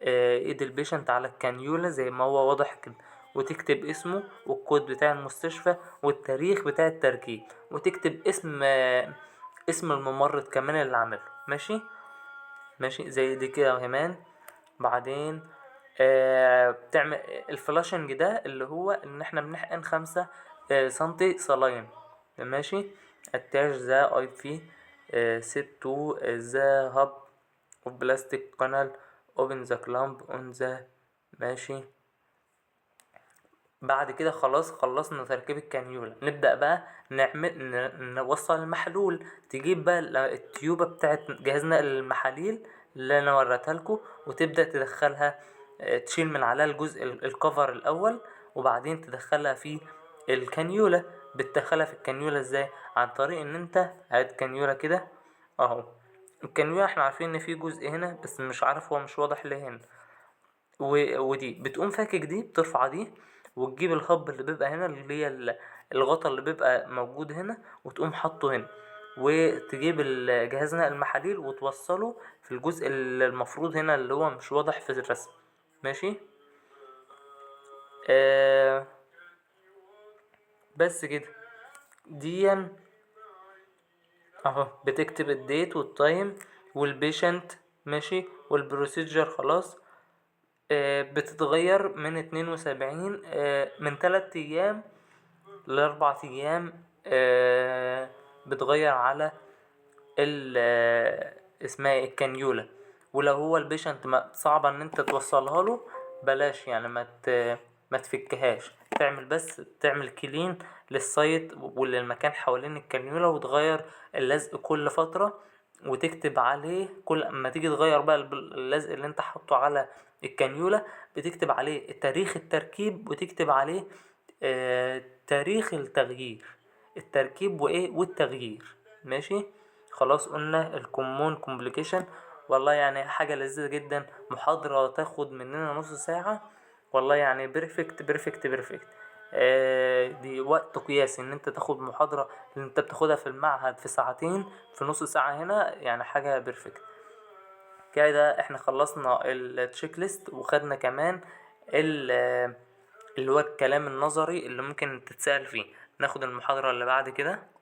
ايد البيشنت على الكانيولا زي ما هو واضح كده، وتكتب اسمه والكود بتاع المستشفى والتاريخ بتاع التركيب، وتكتب اسم الممرض كمان اللي عمله. ماشي. ماشي زي دي كده كمان. بعدين بتعمل الفلاشنج ده اللي هو ان احنا بنحقن 5 سنتي صلاين. ماشي. attach the IV set to the hub of plastic canal, open the clamp on the. ماشي. بعد كده خلاص خلصنا تركيب الكانيولا، نبدأ بقى نوصل المحلول. تجيب بقى التيوبة بتاعت جهازنا المحاليل اللي انا وريتها لكم، وتبدأ تدخلها تشيل من عليها الجزء الكفر الاول، وبعدين تدخلها في الكانيولا. بتدخلها في الكانيولا ازاي؟ عن طريق ان انت هات كانيولا كده اهو. الكانيولا احنا عارفين ان في جزء هنا بس مش عارف هو مش واضح ليه هنا، ودي بتقوم فاكك دي، بترفع دي وتجيب الهب اللي بيبقى هنا اللي هي الغطا اللي بيبقى موجود هنا، وتقوم حاطه هنا، وتجيب جهازنا المحاليل وتوصله في الجزء اللي المفروض هنا اللي هو مش واضح في الرسم. ماشي. بس كده. دي اهو بتكتب الديت والتايم والبيشنت. ماشي. والبروسيجر خلاص. بتتغير من 72 من 3 ايام ل4 ايام. بتغير على اسمها الكانيولا. ولو هو البيشنت صعب ان انت توصلها له، بلاش يعني ما تفكهاش، تعمل بس تعمل كلين للسايت وللمكان حوالين الكانيولا، وتغير اللزق كل فترة، وتكتب عليه كل اما تيجي تغير بقى اللزق اللي انت حاطه على الكانيولا، بتكتب عليه تاريخ التركيب، وتكتب عليه تاريخ التغيير، التركيب وايه والتغيير. ماشي. خلاص قلنا الكومون كومبليكيشن. والله يعني حاجة لذيذة جدا، محاضرة تاخد مننا نص ساعة، والله يعني بيرفكت بيرفكت بيرفكت. دي وقت قياسي ان انت تاخد محاضرة اللي انت بتاخدها في المعهد في ساعتين، في نص ساعة هنا، يعني حاجة بيرفكت. كده احنا خلصنا التشيك ليست، وخدنا كمان اللي هو الكلام النظري اللي ممكن تتسأل فيه. ناخد المحاضرة اللي بعد كده.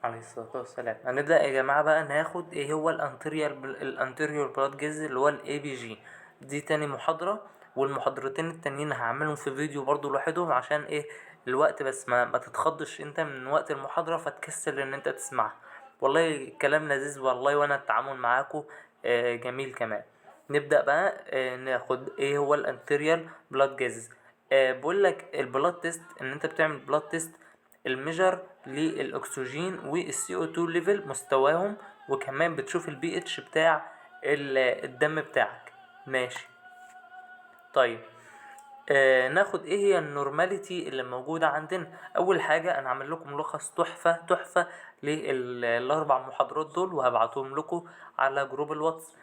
عليه الصلاة والسلام. هنبدأ يا جماعة بقى ناخد ايه هو الانتيريور بلاد جيز اللي هو الاي بي جي. دي تاني محاضرة، والمحاضرتين التانيين هعملهم في فيديو برضو لوحدهم عشان ايه الوقت، بس ما تتخضش انت من وقت المحاضرة فتكسل ان انت تسمعها. والله كلام لذيذ والله، وانا التعامل معاكم جميل كمان. نبدأ بقى ناخد ايه هو الانتيريور بلاد جيز. بقول لك البلاد تيست، ان انت بتعمل بلاد تيست الميجر للاكسجين والسي او 2 ليفل مستواهم، وكمان بتشوف البي اتش بتاع الدم بتاعك. ماشي. طيب ناخد ايه هي النورماليتي اللي موجودة عندنا. اول حاجة انا عامل لكم ملخص تحفة تحفة للاربع محاضرات دول، وهبعتهم لكم على جروب الواتس.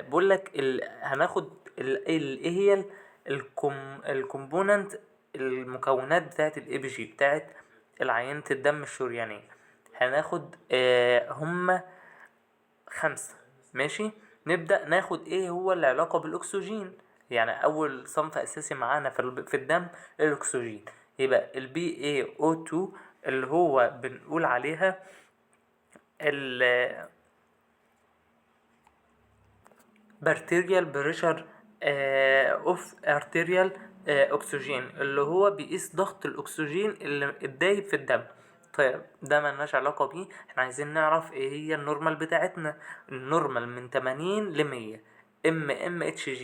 بقول لك هناخد ايه هي الكومبوننت، المكونات بتاعت الاي بي جي بتاعت العينة الدم الشريانية. هناخد هما 5. ماشي. نبدأ ناخد ايه هو العلاقة بالاكسجين. يعني اول صنف اساسي معانا في الدم الاكسجين، يبقى البي اي او 2 اللي هو بنقول عليها ال بارتيريال بريشر اوف ارتيريال اكسجين، اللي هو بيقيس ضغط الاكسجين اللي الدايب في الدم. طيب ده ملناش علاقة بيه، احنا عايزين نعرف ايه هي النورمال بتاعتنا. النورمال من 80 ل 100. mmHg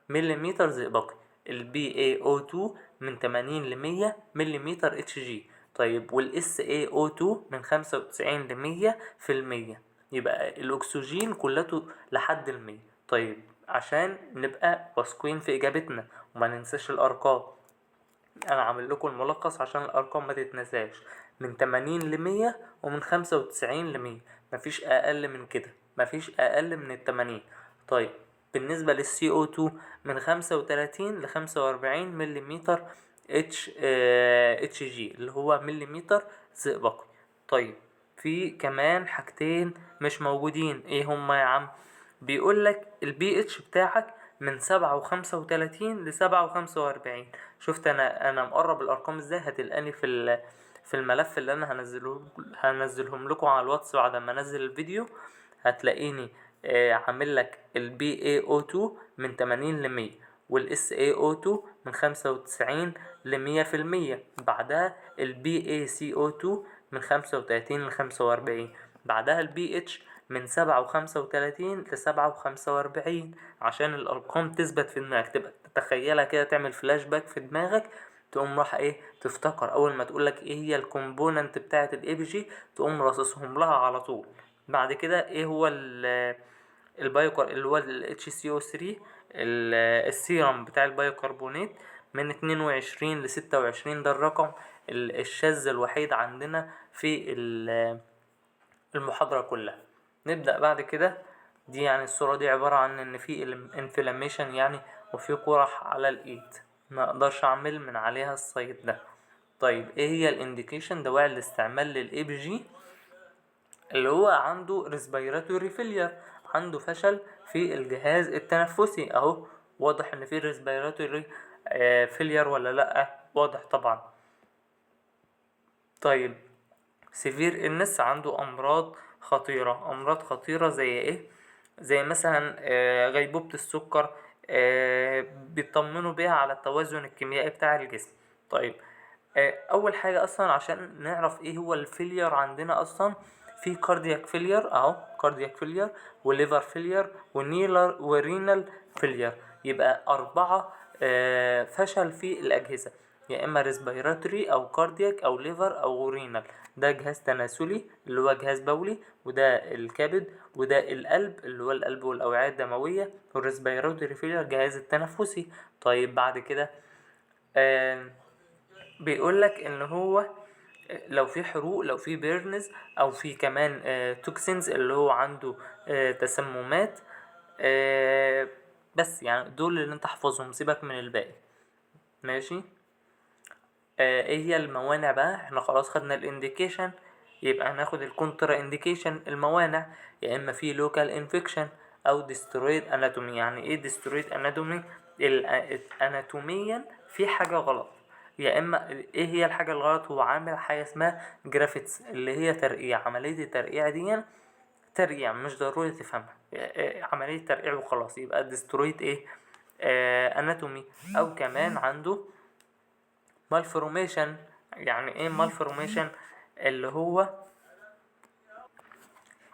مليمتر زئبقي. الBaO2 من 80 ل100 مليمتر Hg. طيب والSaO2 من 95 ل100 في المية. يبقى الأكسجين كلته لحد 100. طيب عشان نبقى واثقين في إجابتنا وما ننساش الأرقام، أنا عامل لكم الملخص عشان الأرقام ما تتنساش. من 80 ل100 ومن 95 ل100، مفيش أقل من كده، مفيش أقل من 80. طيب بالنسبة للCO2 من 35 ل45 مليمتر HG اللي هو مليمتر زئبقي. طيب في كمان حاجتين مش موجودين، ايه هما يا عم؟ بيقولك الPH بتاعك من 7.35 ل7.45. شفت انا مقرب الارقام ازاي؟ هتلقاني في الملف اللي انا هنزلهم لكم على الواتس بعد ما انزل الفيديو. هتلاقيني عامل لك الBaO2 من 80 ل100 والSaO2 من 95 ل100%. بعدها الBaCO2 من 35 ل45. بعدها الPH من 7.35 ل7.45 عشان الأرقام تثبت في دماغك، تبقى تتخيلها كده، تعمل فلاش باك في دماغك، تقوم راح تفتكر أول ما تقولك ايه هي الكومبوننت بتاعة الABG تقوم راصصهم لها على طول. بعد كده ايه هو البايوكار اللي هو HCO3 السيرم بتاع البايوكربونات من 22 ل26. ده الرقم الشاذ الوحيد عندنا في المحاضرة كلها. نبدأ بعد كده. دي يعني الصورة دي عبارة عن ان في انفلاميشن يعني، وفي قرح على الايد ما اقدرش اعمل من عليها السايت ده. طيب ايه هي الانديكيشن؟ دواعي الاستعمال للABG اللي هو عنده respiratory failure، عنده فشل في الجهاز التنفسي. اهو واضح ان في respiratory failure ولا لا؟ واضح طبعا. طيب severe illness، عنده امراض خطيرة. امراض خطيرة زي ايه؟ زي مثلا غيبوبة السكر، بيطمنوا بيها على التوازن الكيميائي بتاع الجسم. طيب اول حاجة اصلا عشان نعرف ايه هو الفيلير عندنا، اصلا في كاردياك فيلير اهو، كاردياك فيلير وليفر فيلير ونيلر ورينال فيلير. يبقى 4 فشل في الاجهزة، يا اما ريسبيراتوري او كاردياك او ليفر او رينال. ده جهاز تناسلي اللي هو جهاز بولي، وده الكبد، وده القلب اللي هو القلب والاوعية الدموية، والريسبيراتوري فيلير جهاز التنفسي. طيب بعد كده بيقولك ان هو لو في حروق، لو في بيرنز، او في كمان توكسينز اللي هو عنده تسممات. بس يعني دول اللي انت حفظهم، سيبك من الباقي. ماشي. ايه هي الموانع بقى؟ احنا خلاص خدنا الانديكيشن، يبقى هناخد الكونترا انديكيشن. الموانع يا اما في لوكال انفكشن او ديسترويد اناتومي. يعني ايه ديسترويد اناتومي؟ اناتوميا في حاجه غلط. يا اما ايه هي الحاجه الغلط؟ هو عامل حاجه اسمها جرافيتس اللي هي ترقيع. عمليه الترقيع دي ترقيع، مش ضروري تفهمها، عمليه ترقيع وخلاص. يبقى ديسترويد ايه؟ اناتومي. او كمان عنده malformation. يعني ايه malformation؟ اللي هو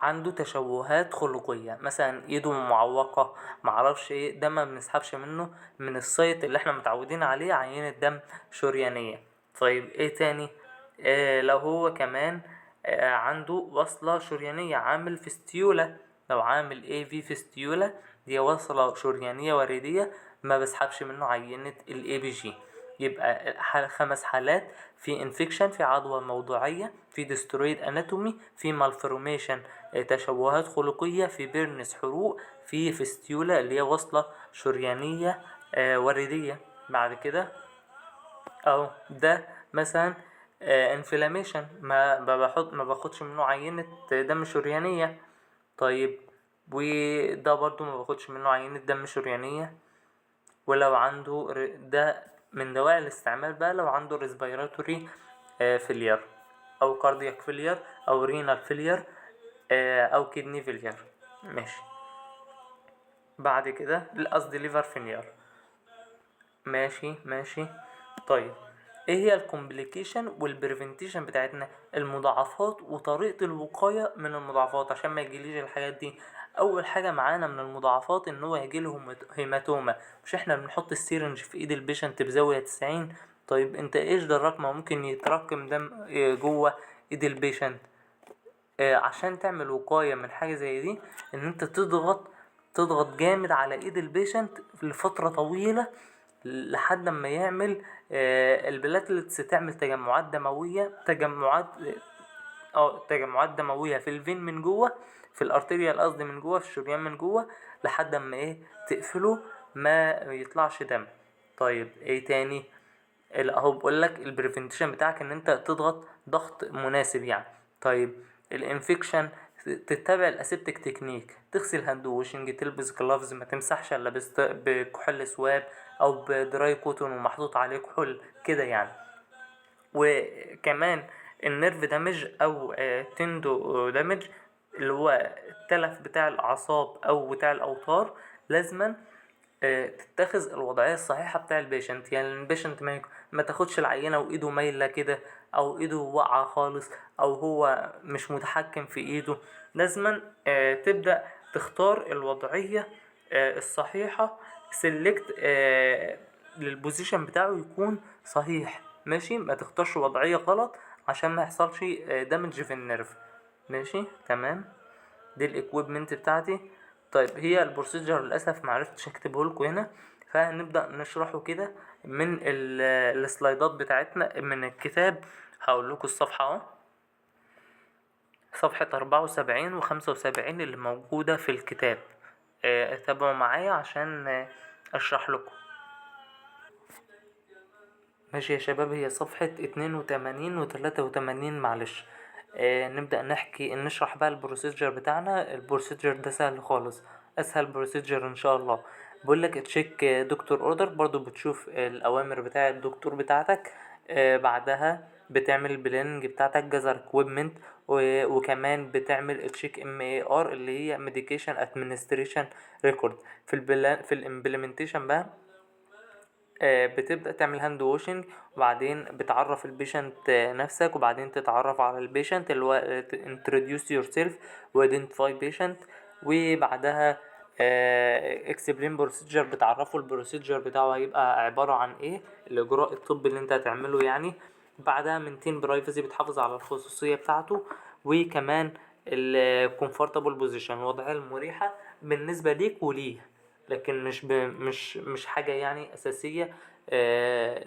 عنده تشوهات خلقية، مثلا ايده معوقة، معرفش ايه، ده ما بنسحبش منه من السايت اللي احنا متعودين عليه عينة دم شريانية. طيب ايه تاني؟ لو هو كمان عنده وصلة شريانية، عامل فيستيولا. لو عامل AV فيستيولا، دي وصلة شريانية وريدية، ما بسحبش منه عينة الABG. يبقى 5 حالات: في انفكشن، في عدوى موضوعية، في ديسترويد اناتومي، في مالفورميشن تشوهات خلقية، في بيرنس حروق، في فيستيولا اللي هي وصلة شريانية وردية. بعد كده او ده مثلا انفلاميشن، ما باخدش منه عينة دم شريانية. طيب وده برضو ما باخدش منه عينة دم شريانية. ولو عنده ده من دواعي الاستعمال بقى، لو عنده ريسبيراتوري فيلير او كاردياك فيلير او رينال فيلير او كدني فيلير. ماشي. بعد كده قصدي ليفر فيلير. ماشي. طيب ايه هي الكومبليكيشن والبريفنتيشن بتاعتنا؟ المضاعفات وطريقة الوقاية من المضاعفات عشان ما يجيليش الحاجات دي. اول حاجه معانا من المضاعفات ان هو يجيله هيماتوما. مش احنا بنحط السيرنج في ايد البيشنت بزاويه 90؟ طيب انت ايش دراك ما ممكن يتراكم دم جوه ايد البيشنت؟ عشان تعمل وقاية من حاجة زي دي، ان انت تضغط جامد على ايد البيشنت لفترة طويلة لحد ما يعمل البلاتلتس، تعمل تجمعات دموية في الفين من جوه، في الارتيريال قصدي، من جوه في الشريان من جوه، لحد ما تقفله ما يطلعش دم. طيب ايه تاني؟ اهو بقول لك البريفنتيشن بتاعك ان انت تضغط ضغط مناسب يعني. طيب الانفكشن، تتبع الاسيبتك تكنيك، تغسل هاند ووشنج، تلبس جلافز، ما تمسحش الا بكحول سواب او بدراي كوتون ومحطوط عليه كحول كده يعني. وكمان النيرف دامج او تندو دامج، اللي هو التلف بتاع الاعصاب او بتاع الاوتار، لازما تتخذ الوضعيه الصحيحه بتاع البيشنت. يعني البيشنت ما تاخدش العينه وايده مايله كده، او ايده واقعه خالص، او هو مش متحكم في ايده. لازما تبدا تختار الوضعيه الصحيحه، سيلكت للبوزيشن بتاعه يكون صحيح، ماشي؟ ما تختارش وضعيه غلط عشان ما يحصلش دامج في النيرف. ماشي تمام. دي الاكويبمنت بتاعتي. طيب هي البروسيجر للاسف معرفتش اكتبه لكم هنا، فنبدا نشرحه كده من السلايدات بتاعتنا من الكتاب. هقول لكم الصفحه اهو، صفحه 74 و75 اللي موجوده في الكتاب. تابعوا معايا عشان اشرح لكم. ماشي يا شباب، هي صفحة 82 و83 معلش. نبدأ نشرح بقى البروسيجر بتاعنا. البروسيجر ده سهل خالص، اسهل بروسيجر ان شاء الله. بقولك تشيك دكتور اوردر، برضو بتشوف الاوامر بتاع الدكتور بتاعتك. بعدها بتعمل البلاننج بتاعتك، جزر اكويبمنت، وكمان بتعمل تشيك MAR اللي هي ميديكيشن ادمنستريشن ريكورد. في الامبلمنتيشن بقى بتبدأ تعمل هاند ووشنج، وبعدين بتعرف البيشنت نفسك، وبعدين تتعرف على البيشنت اللي هو introduce yourself و identify patient. وبعدها explain procedure، بتعرفه البروسيجر بتاعه هيبقى عبارة عن ايه، الإجراء الطبي اللي انت هتعمله يعني. بعدها maintain privacy، بتحافظ على الخصوصية بتاعته. وكمان comfortable position، الوضعية المريحة بالنسبة ليك وليه، لكن مش حاجة يعني أساسية.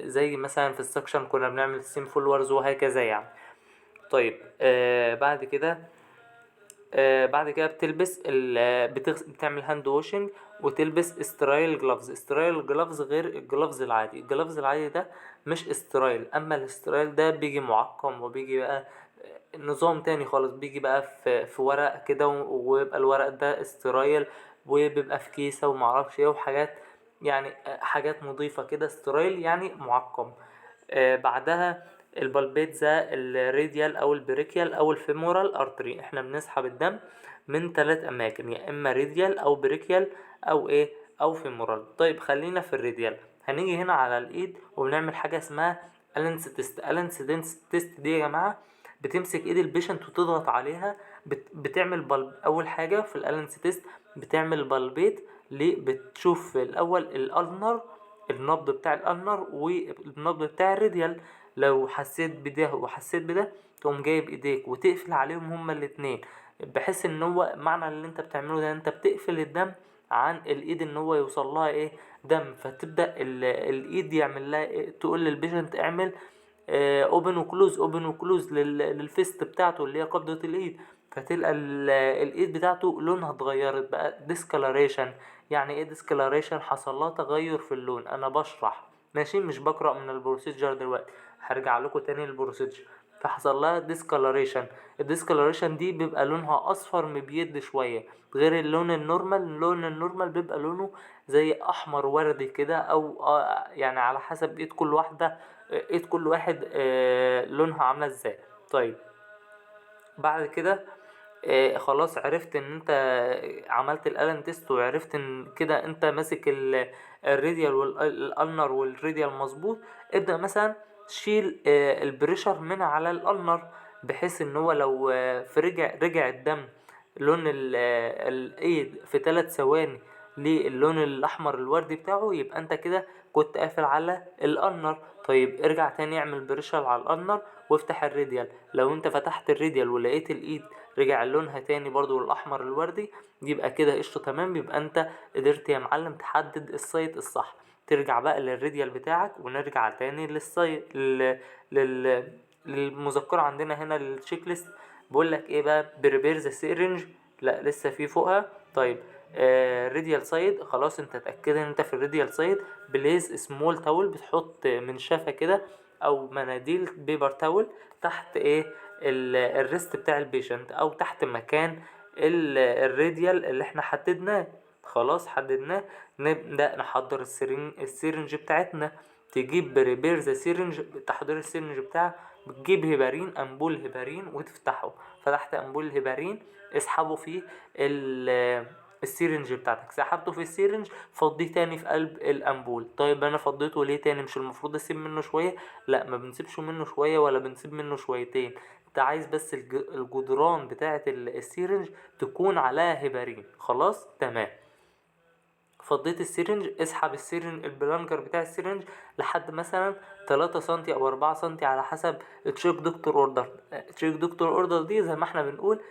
زي مثلا في السكشن كنا بنعمل سيم فولورز وهكذا يعني. طيب بعد كده بتلبس بتعمل هاند ووشنج، وتلبس استرايل جلافز. استرايل جلافز غير الجلافز العادي. الجلافز العادي ده مش استرايل، اما الاسترايل ده بيجي معقم، وبيجي بقى نظام تاني خالص، بيجي بقى في ورق كده، ويبقى الورق ده استرايل، وبيبقى في كيسة ومعرفش ايه وحاجات، يعني حاجات نظيفة كده. استرايل يعني معقم. بعدها البلبيت ده الراديال او البريكيال او الفيمورال ارتري. احنا بنسحب الدم من 3 اماكن، يا اما راديال او بريكيال او او فيمورال. طيب خلينا في الراديال. هنيجي هنا على الايد وبنعمل حاجه اسمها الانس تيست. الانس تيست دي يا جماعه، بتمسك ايد البيشنت وتضغط عليها. بتعمل اول حاجه في الالانس تيست بتعمل بالبيت. ليه؟ بتشوف الاول الالنر، النبض بتاع الالنر والنبض بتاع الراديال. لو حسيت بده وحسيت بده، تقوم جايب ايديك وتقفل عليهم هما الاتنين، بحيث ان هو معنى اللي انت بتعمله ده انت بتقفل الدم عن الايد ان هو يوصل لها دم. فتبدا الايد يعمل لها تقول للبيشنت اعمل اوبن وكلوز، اوبن وكلوز للفيست بتاعته اللي هي قبضة الايد. فتلقى الايد بتاعته لونها اتغيرت بقى، ديسكالاريشن. يعني ايه ديسكالاريشن؟ حصل لها تغير في اللون. انا بشرح ماشي، مش بقرأ من البروسيجر دلوقتي، هرجع لكم تاني للبروسيجر. فحصل لها ديسكالاريشن. الديسكالاريشن دي بيبقى لونها اصفر مبيض شويه، غير اللون النورمال. اللون النورمال بيبقى لونه زي احمر وردي كده، او يعني على حسب ايد كل واحده، ايد كل واحد لونها عامله ازاي. طيب بعد كده خلاص عرفت ان انت عملت الالن تيست، وعرفت ان كده انت ماسك الراديال والالنر والراديال مظبوط. ابدأ مثلا شيل البريشر من على الالنر، بحيث ان هو لو في رجع الدم لون الايد في 3 ثواني للون الاحمر الوردي بتاعه، يبقى انت كده كنت قافل على الانر. طيب ارجع تاني اعمل بريشر على الانر وافتح الراديال. لو انت فتحت الراديال ولقيت الايد رجع لونها تاني برضو الاحمر الوردي، يبقى كده قشطه تمام. يبقى انت قدرت يا معلم تحدد السايت الصح. ترجع بقى للراديال بتاعك ونرجع تاني للسايت لل... للمذكره عندنا هنا التشيك ليست. بقول لك ايه بقى؟ بريبير ذا سيرنج، لا لسه في فوقها. طيب راديال سايد، خلاص انت اتاكد ان انت في الراديال سايد. بليز سمول تاول، بتحط منشفه كده او مناديل بيبر تاول تحت ايه الريست بتاع البيشنت، او تحت مكان الراديال اللي احنا حددناه. خلاص حددناه. نبدأ نحضر السيرنج بتاعتنا. تجيب بريبير ذا سيرنج، تحضير السيرنج بتاعك. بتجيب هيبارين، امبول هيبارين وتفتحه. فتحت امبول هيبارين، اسحبه فيه السيرنج بتاعتك. سحبته في السيرنج، فضيه تاني في قلب الامبول. طيب انا فضيته ليه تاني؟ مش المفروض اسيب منه شويه؟ لا، ما بنسيبش منه شويه ولا بنسيب منه شويتين. انت عايز بس الجدران بتاعه السيرنج تكون عليها هيبارين. خلاص تمام. فضيت السيرنج، اسحب السيرنج البلانجر بتاع السيرنج لحد مثلا 3 سنتي او 4 سنتي على حسب تشيك دكتور اوردر. تشيك دكتور اوردر دي زي ما احنا بنقول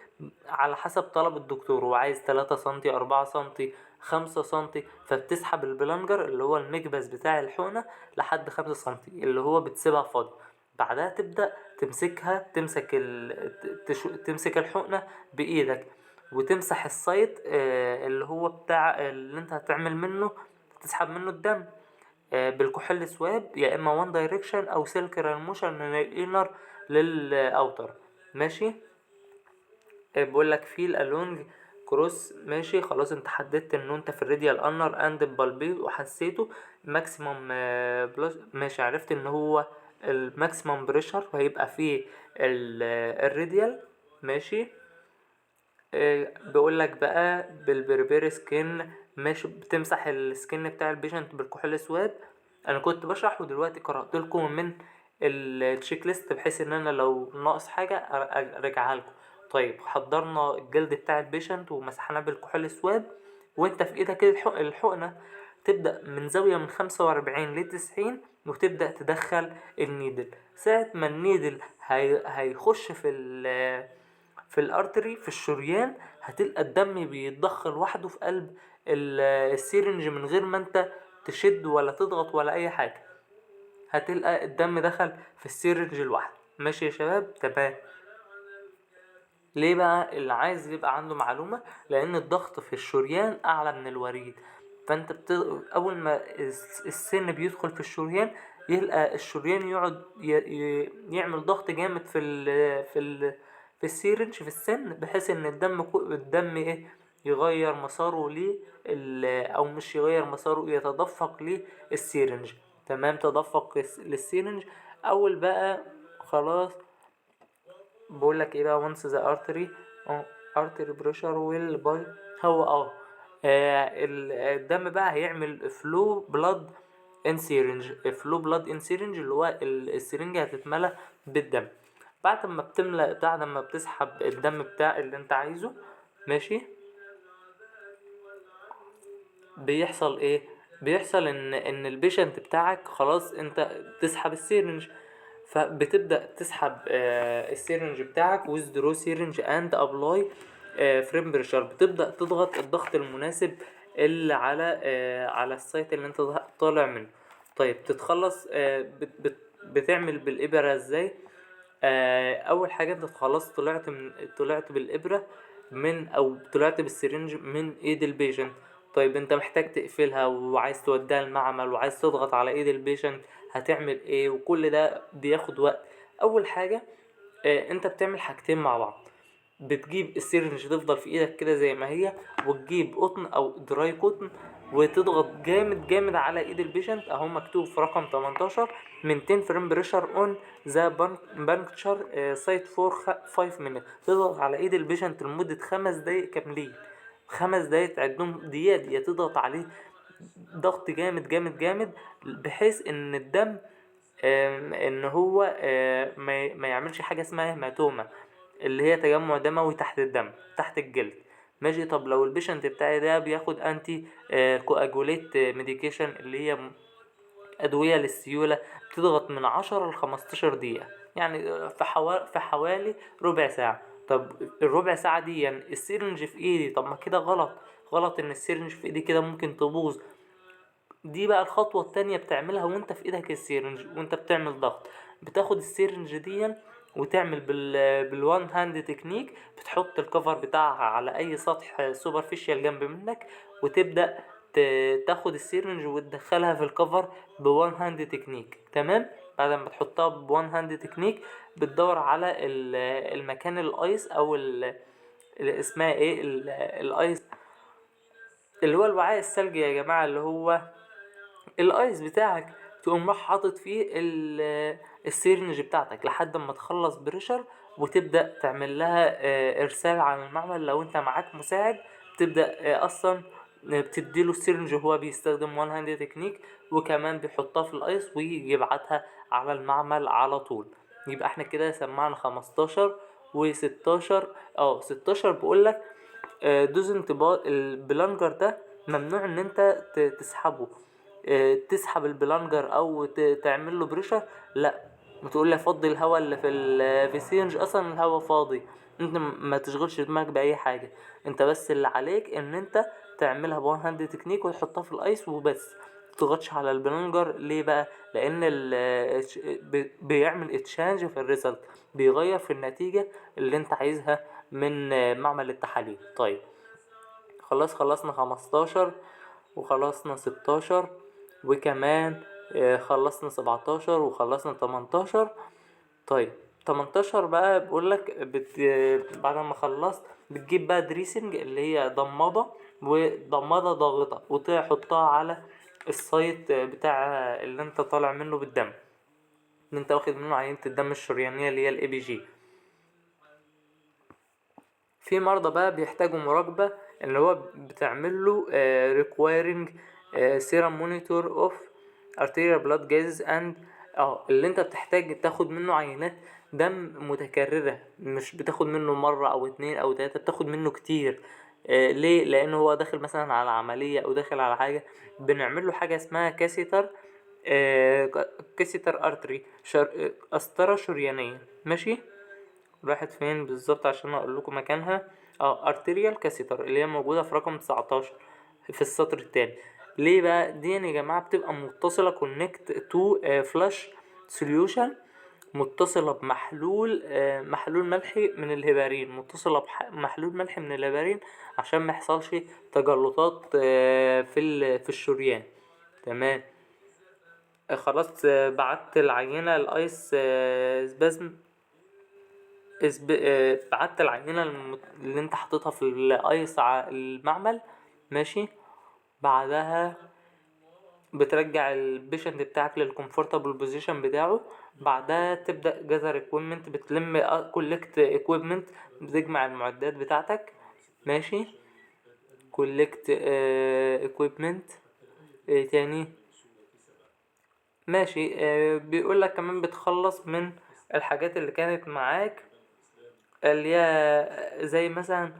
على حسب طلب الدكتور. هو عايز 3 سنتي، 4 سنتي، 5 سنتي. فبتسحب البلانجر اللي هو المكبس بتاع الحقنة لحد 5 سنتي اللي هو بتسيبها فاضي. بعدها تبدأ تمسكها، تمسك الحقنة بإيدك وتمسح السايت اللي هو بتاع اللي انت هتعمل منه، تسحب منه الدم بالكحول سواب، يا اما وان دايركشن او سيلكر موشن من الانر للاوتر. ماشي. بقول لك فيل الونج كروس. ماشي خلاص، انت حددت ان انت في الراديال انر اند بالبي وحسيته ماكسيمم بلس. ماشي، عرفت ان هو الماكسيمم بريشر هيبقى فيه الراديال. ماشي. بيقول لك بقى بالبربير سكين. ماشي، بتمسح السكين بتاع البيشنت بالكحول الاسود. انا كنت بشرح ودلوقتي قرأت لكم من التشيك ليست بحيث ان انا لو ناقص حاجه ارجعها لكم. طيب حضرنا الجلد بتاع البيشنت ومسحناه بالكحول الاسود، وانت في ايدك كده الحقنه تبدأ من زاوية من 45 ل 90 وتبدأ تدخل النيدل. ساعة ما النيدل هيخش في الارتري، في الشريان، هتلقى الدم بيتضخ لوحده في قلب السيرنج من غير ما انت تشد ولا تضغط ولا اي حاجة. هتلقى الدم دخل في السيرنج لوحده. ماشي يا شباب؟ تمام. ليه بقى؟ اللي عايز يبقى عنده معلومة، لان الضغط في الشريان اعلى من الوريد. فانت اول ما السن بيدخل في الشريان يلقى الشريان يقعد يعمل ضغط جامد في السيرنج، في السن، بحيث ان الدم ايه، يغير مساره ليه او مش يغير مساره، يتدفق للسيرنج. تمام، تدفق للسيرنج. اول بقى خلاص بقول لك ايه بقى؟ once the artery pressure will by هو الدم بقى هيعمل flow blood in syringe. flow blood in syringe اللي هو السرنجة هتتملى بالدم. بعد ما بتسحب الدم بتاع اللي انت عايزه. ماشي. بيحصل ايه؟ بيحصل ان البيشنت بتاعك خلاص انت تسحب السيرنج، فبتبدأ تسحب السيرنج بتاعك withdraw syringe and apply frame pressure. بتبدأ تضغط الضغط المناسب اللي على السايت اللي انت طالع منه. طيب تتخلص بتعمل بالإبرة ازاي؟ اول حاجة انت خلاص طلعت بالإبرة او طلعت بالسيرنج من ايد البيشنت. طيب انت محتاج تقفلها وعايز توديها المعمل وعايز تضغط على ايد البيشنت، هتعمل ايه؟ وكل ده بياخد وقت. اول حاجة انت بتعمل حاجتين مع بعض. بتجيب السيرنج تفضل في ايدك كده زي ما هي، وتجيب قطن او دراي قطن وتضغط جامد جامد على ايد البيشنت. اهو مكتوب في رقم 18 من 10 فريم بريشر اون ذا بانكتشر سايت فور 5 مينيت. تضغط على ايد البيشنت لمدة 5 دقايق كاملين. 5 دقايق تعدهم دقيقة تضغط عليه ضغط جامد جامد جامد، بحيث ان الدم ان هو ما يعملش حاجة اسمها هيماتوما. اللي هي تجمع دموي تحت الدم تحت الجلد. ماشي. طب لو البيشنت بتاعي ده بياخد انتي كواجوليت ميديكيشن، اللي هي ادويه للسيوله، بتضغط من 10 ل15 دقيقه، يعني في حوالي ربع ساعه. طب الربع ساعه دي يعني السيرنج في ايدي، طب ما كده غلط. غلط ان السيرنج في ايدي كده ممكن تبوظ. دي بقى الخطوة التانية بتعملها وانت في ايدك السيرنج وانت بتعمل ضغط. بتاخد السيرنج دي وتعمل بالوان هاند تكنيك، بتحط الكفر بتاعها على اي سطح سوبرفيشال جنب منك، وتبدأ تاخد السيرنج وتدخلها في الكفر بوان هاند تكنيك. تمام. بعد ما تحطها بوان هاند تكنيك، بتدور على المكان الايس او اللي اسمها ايه الايس، اللي هو الوعاء الثلجي يا جماعة، اللي هو الايس بتاعك. تقوم راح حاطط فيه السيرنج بتاعتك لحد ما تخلص بريشر، وتبدأ تعمل لها ارسال على المعمل. لو انت معاك مساعد بتبدأ اصلا بتديله السيرنج وهو بيستخدم وان هاند تكنيك، وكمان بيحطها في الايس ويجي يبعتها على المعمل على طول. يبقى احنا كده سمعنا 15 و16. 16 بقولك دوز انتباه البلانجر ده ممنوع ان انت تسحبه. تسحب البلانجر او تعمل له بريشر، لا. بتقول لي افضي الهواء اللي في السيرنج، اصلا الهواء فاضي. انت ما تشغلش دماغك باي حاجه. انت بس اللي عليك ان انت تعملها بوان هاند تكنيك وتحطها في الايس وبس. متضغطش على البلانجر. ليه بقى؟ لان بيعمل اتشانج في الريزلت، بيغير في النتيجه اللي انت عايزها من معمل التحاليل. طيب خلصنا 15 وخلصنا 16 وكمان خلصنا 17 وخلصنا 18. طيب 18 بقى بقولك بعد ما خلصت بتجيب بقى دريسنج اللي هي ضمادة، وضمادة ضاغطة، وتحطها على السايت بتاع اللي انت طالع منه بالدم، اللي انت واخد منه عينة الدم الشريانية اللي هي الاي بي جي. في مرضى بقى بيحتاجوا مراقبة، اللي هو بتعمل له requiring serum monitor of arterial blood gases and اللي انت بتحتاج تاخد منه عينات دم متكررة، مش بتاخد منه مرة او اتنين او تلاتة، بتاخد منه كتير. ليه؟ لانه هو داخل مثلا على عملية او داخل على حاجة، بنعمل له حاجة اسمها كاسيتر، كاسيتر ارتري، قسطرة شريانية. ماشي. راحت فين بالظبط عشان اقول لكم مكانها؟ ارتيريال كاسيتر، اللي هي موجوده في رقم 19 في السطر الثاني. ليه بقى دي يا جماعه؟ بتبقى متصله كونكت تو فلاش سوليوشن، متصله بمحلول محلول ملحي من الهبارين، متصله بمحلول ملحي من الهبارين عشان ما يحصلش تجلطات في الشريان. تمام. خلاص بعت العينه الايس سبازم، بعت العينة اللي انت حطيتها في الايس على المعمل. ماشي. بعدها بترجع البيشنت بتاعك للكمفورتابل بوزيشن بتاعه. بعدها تبدأ جذر اكويبمنت، بتلم كولكت اكويبمنت، بتجمع المعدات بتاعتك. ماشي. كولكت اكويبمنت. ايه تاني؟ ماشي. بيقولك كمان بتخلص من الحاجات اللي كانت معاك، اللي هي زي مثلا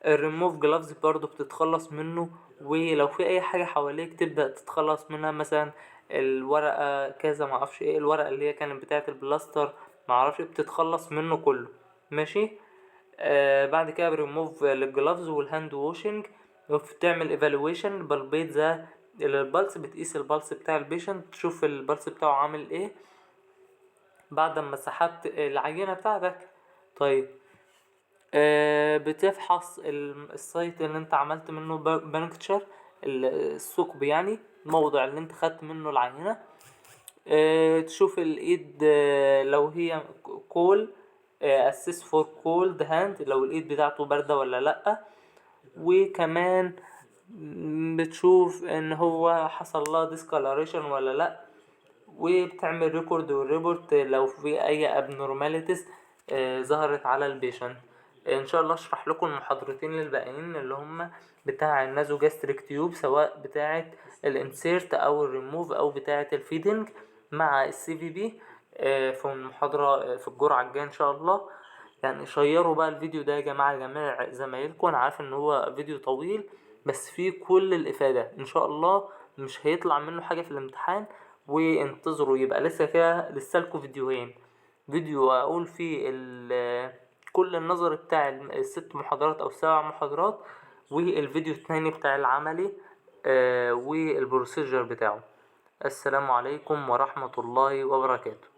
الريموف جلافز برضو بتتخلص منه. ولو في اي حاجة حواليك تبدأ تتخلص منها، مثلا الورقة كذا معرفش ايه، الورقة اللي هي كانت بتاعة البلاستر معرفش، بتتخلص منه كله. ماشي. بعد كده بريموف للجلافز والهاند ووشنج، وبتعمل ايفالويشن بالبيت ذا البلس، بتقيس البلس بتاع البيشنت، تشوف البلس بتاعه عامل ايه بعد ما سحبت العينة بتاعتك. طيب بتفحص السايت اللي انت عملت منه بانكتشر، الثقب يعني، الموضع اللي انت خدت منه العينة. تشوف الايد لو هي كول، اسس فور كولد هاند، لو الايد بتاعته باردة ولا لأ. وكمان بتشوف ان هو حصل لها ديسكالاريشن ولا لأ. وبتعمل ريكورد والريبورت لو في اي ابنورماليتيز ظهرت على البيشنت. ان شاء الله اشرح لكم المحاضرتين الباقيين اللي هم بتاع النازو جاستريك تيوب، سواء بتاعه الانسيرت او الريموف او بتاعه الفيدنج مع السي في بي، في المحاضرة في الجرعة الجاية ان شاء الله. يعني شيروا بقى الفيديو ده يا جماعة لجميع زمايلكم. انا عارف ان هو فيديو طويل بس فيه كل الافادة ان شاء الله، مش هيطلع منه حاجة في الامتحان. وانتظروا يبقى لسه كده لسه لكم فيديوهين، فيديو اقول فيه كل النظر بتاع الست محاضرات او السبع محاضرات، والفيديو التاني بتاع العملي والبروسيجر بتاعه. السلام عليكم ورحمة الله وبركاته.